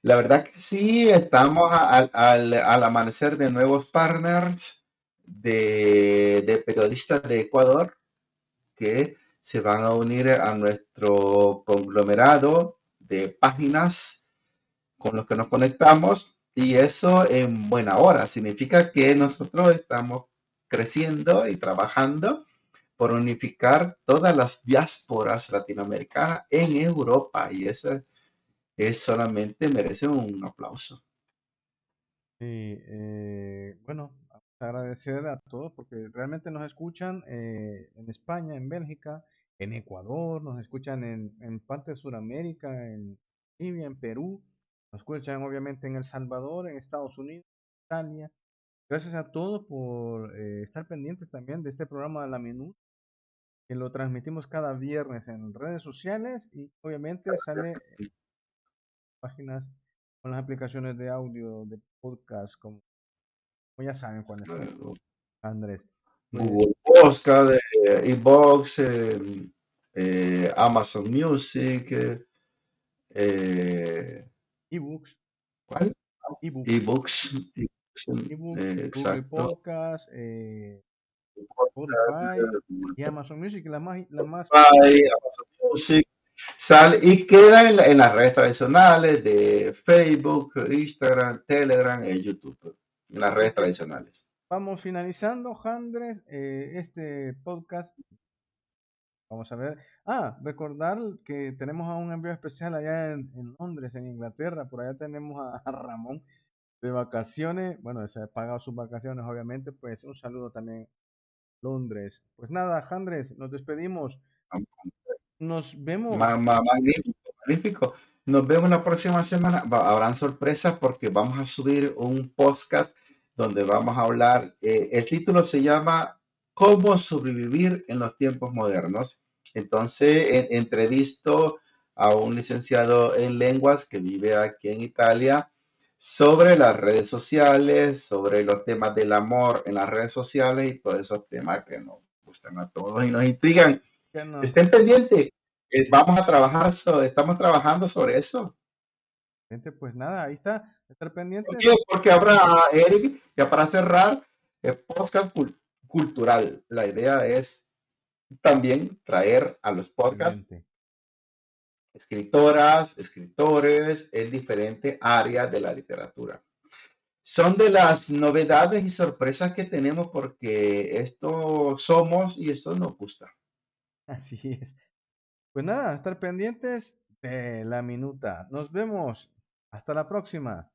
La verdad que sí, estamos al amanecer de nuevos partners de periodistas de Ecuador que se van a unir a nuestro conglomerado de páginas con los que nos conectamos, y eso en buena hora. Significa que nosotros estamos creciendo y trabajando por unificar todas las diásporas latinoamericanas en Europa, y eso es solamente merece un aplauso. Sí, bueno, agradecer a todos porque realmente nos escuchan en España, en Bélgica, en Ecuador, nos escuchan en parte de Sudamérica, en Bolivia, en Perú, nos escuchan obviamente en El Salvador, en Estados Unidos, Italia. Gracias a todos por estar pendientes también de este programa de La Minuta, que lo transmitimos cada viernes en redes sociales y obviamente sale en páginas con las aplicaciones de audio, de podcast, como ya saben cuáles son, Andrés. Google Podcast, iVoox, Amazon Music, eBooks. ¿cuál? eBooks, Google exacto. Podcast, Spotify y Amazon Music, la más Amazon Music, sale y queda en las redes tradicionales de Facebook, Instagram, Telegram y YouTube, en las redes tradicionales. Vamos finalizando, Andrés, este podcast Vamos a ver. Recordar que tenemos a un envío especial allá en Londres, en Inglaterra. Por allá tenemos a Ramón de vacaciones. Bueno, se ha pagado sus vacaciones, obviamente. Pues un saludo también a Londres. Pues nada, Andrés, nos despedimos. Nos vemos. Magnífico, magnífico. Nos vemos la próxima semana. Habrán sorpresas porque vamos a subir un podcast donde vamos a hablar. El título se llama ¿Cómo sobrevivir en los tiempos modernos? Entonces, entrevisto a un licenciado en lenguas que vive aquí en Italia sobre las redes sociales, sobre los temas del amor en las redes sociales y todos esos temas que nos gustan a todos y nos intrigan. Que nos... Estén pendientes. Vamos a trabajar, estamos trabajando sobre eso. Gente, pues nada, ahí está. Estar ¿Por pendientes. qué? Porque habrá, Eric, ya para cerrar, el podcast cultural. La idea es también traer a los podcast Excelente. escritoras, escritores en diferentes áreas de la literatura. Son de las novedades y sorpresas que tenemos porque esto somos y esto nos gusta. Así es. Pues nada, estar pendientes de la minuta. Nos vemos. Hasta la próxima.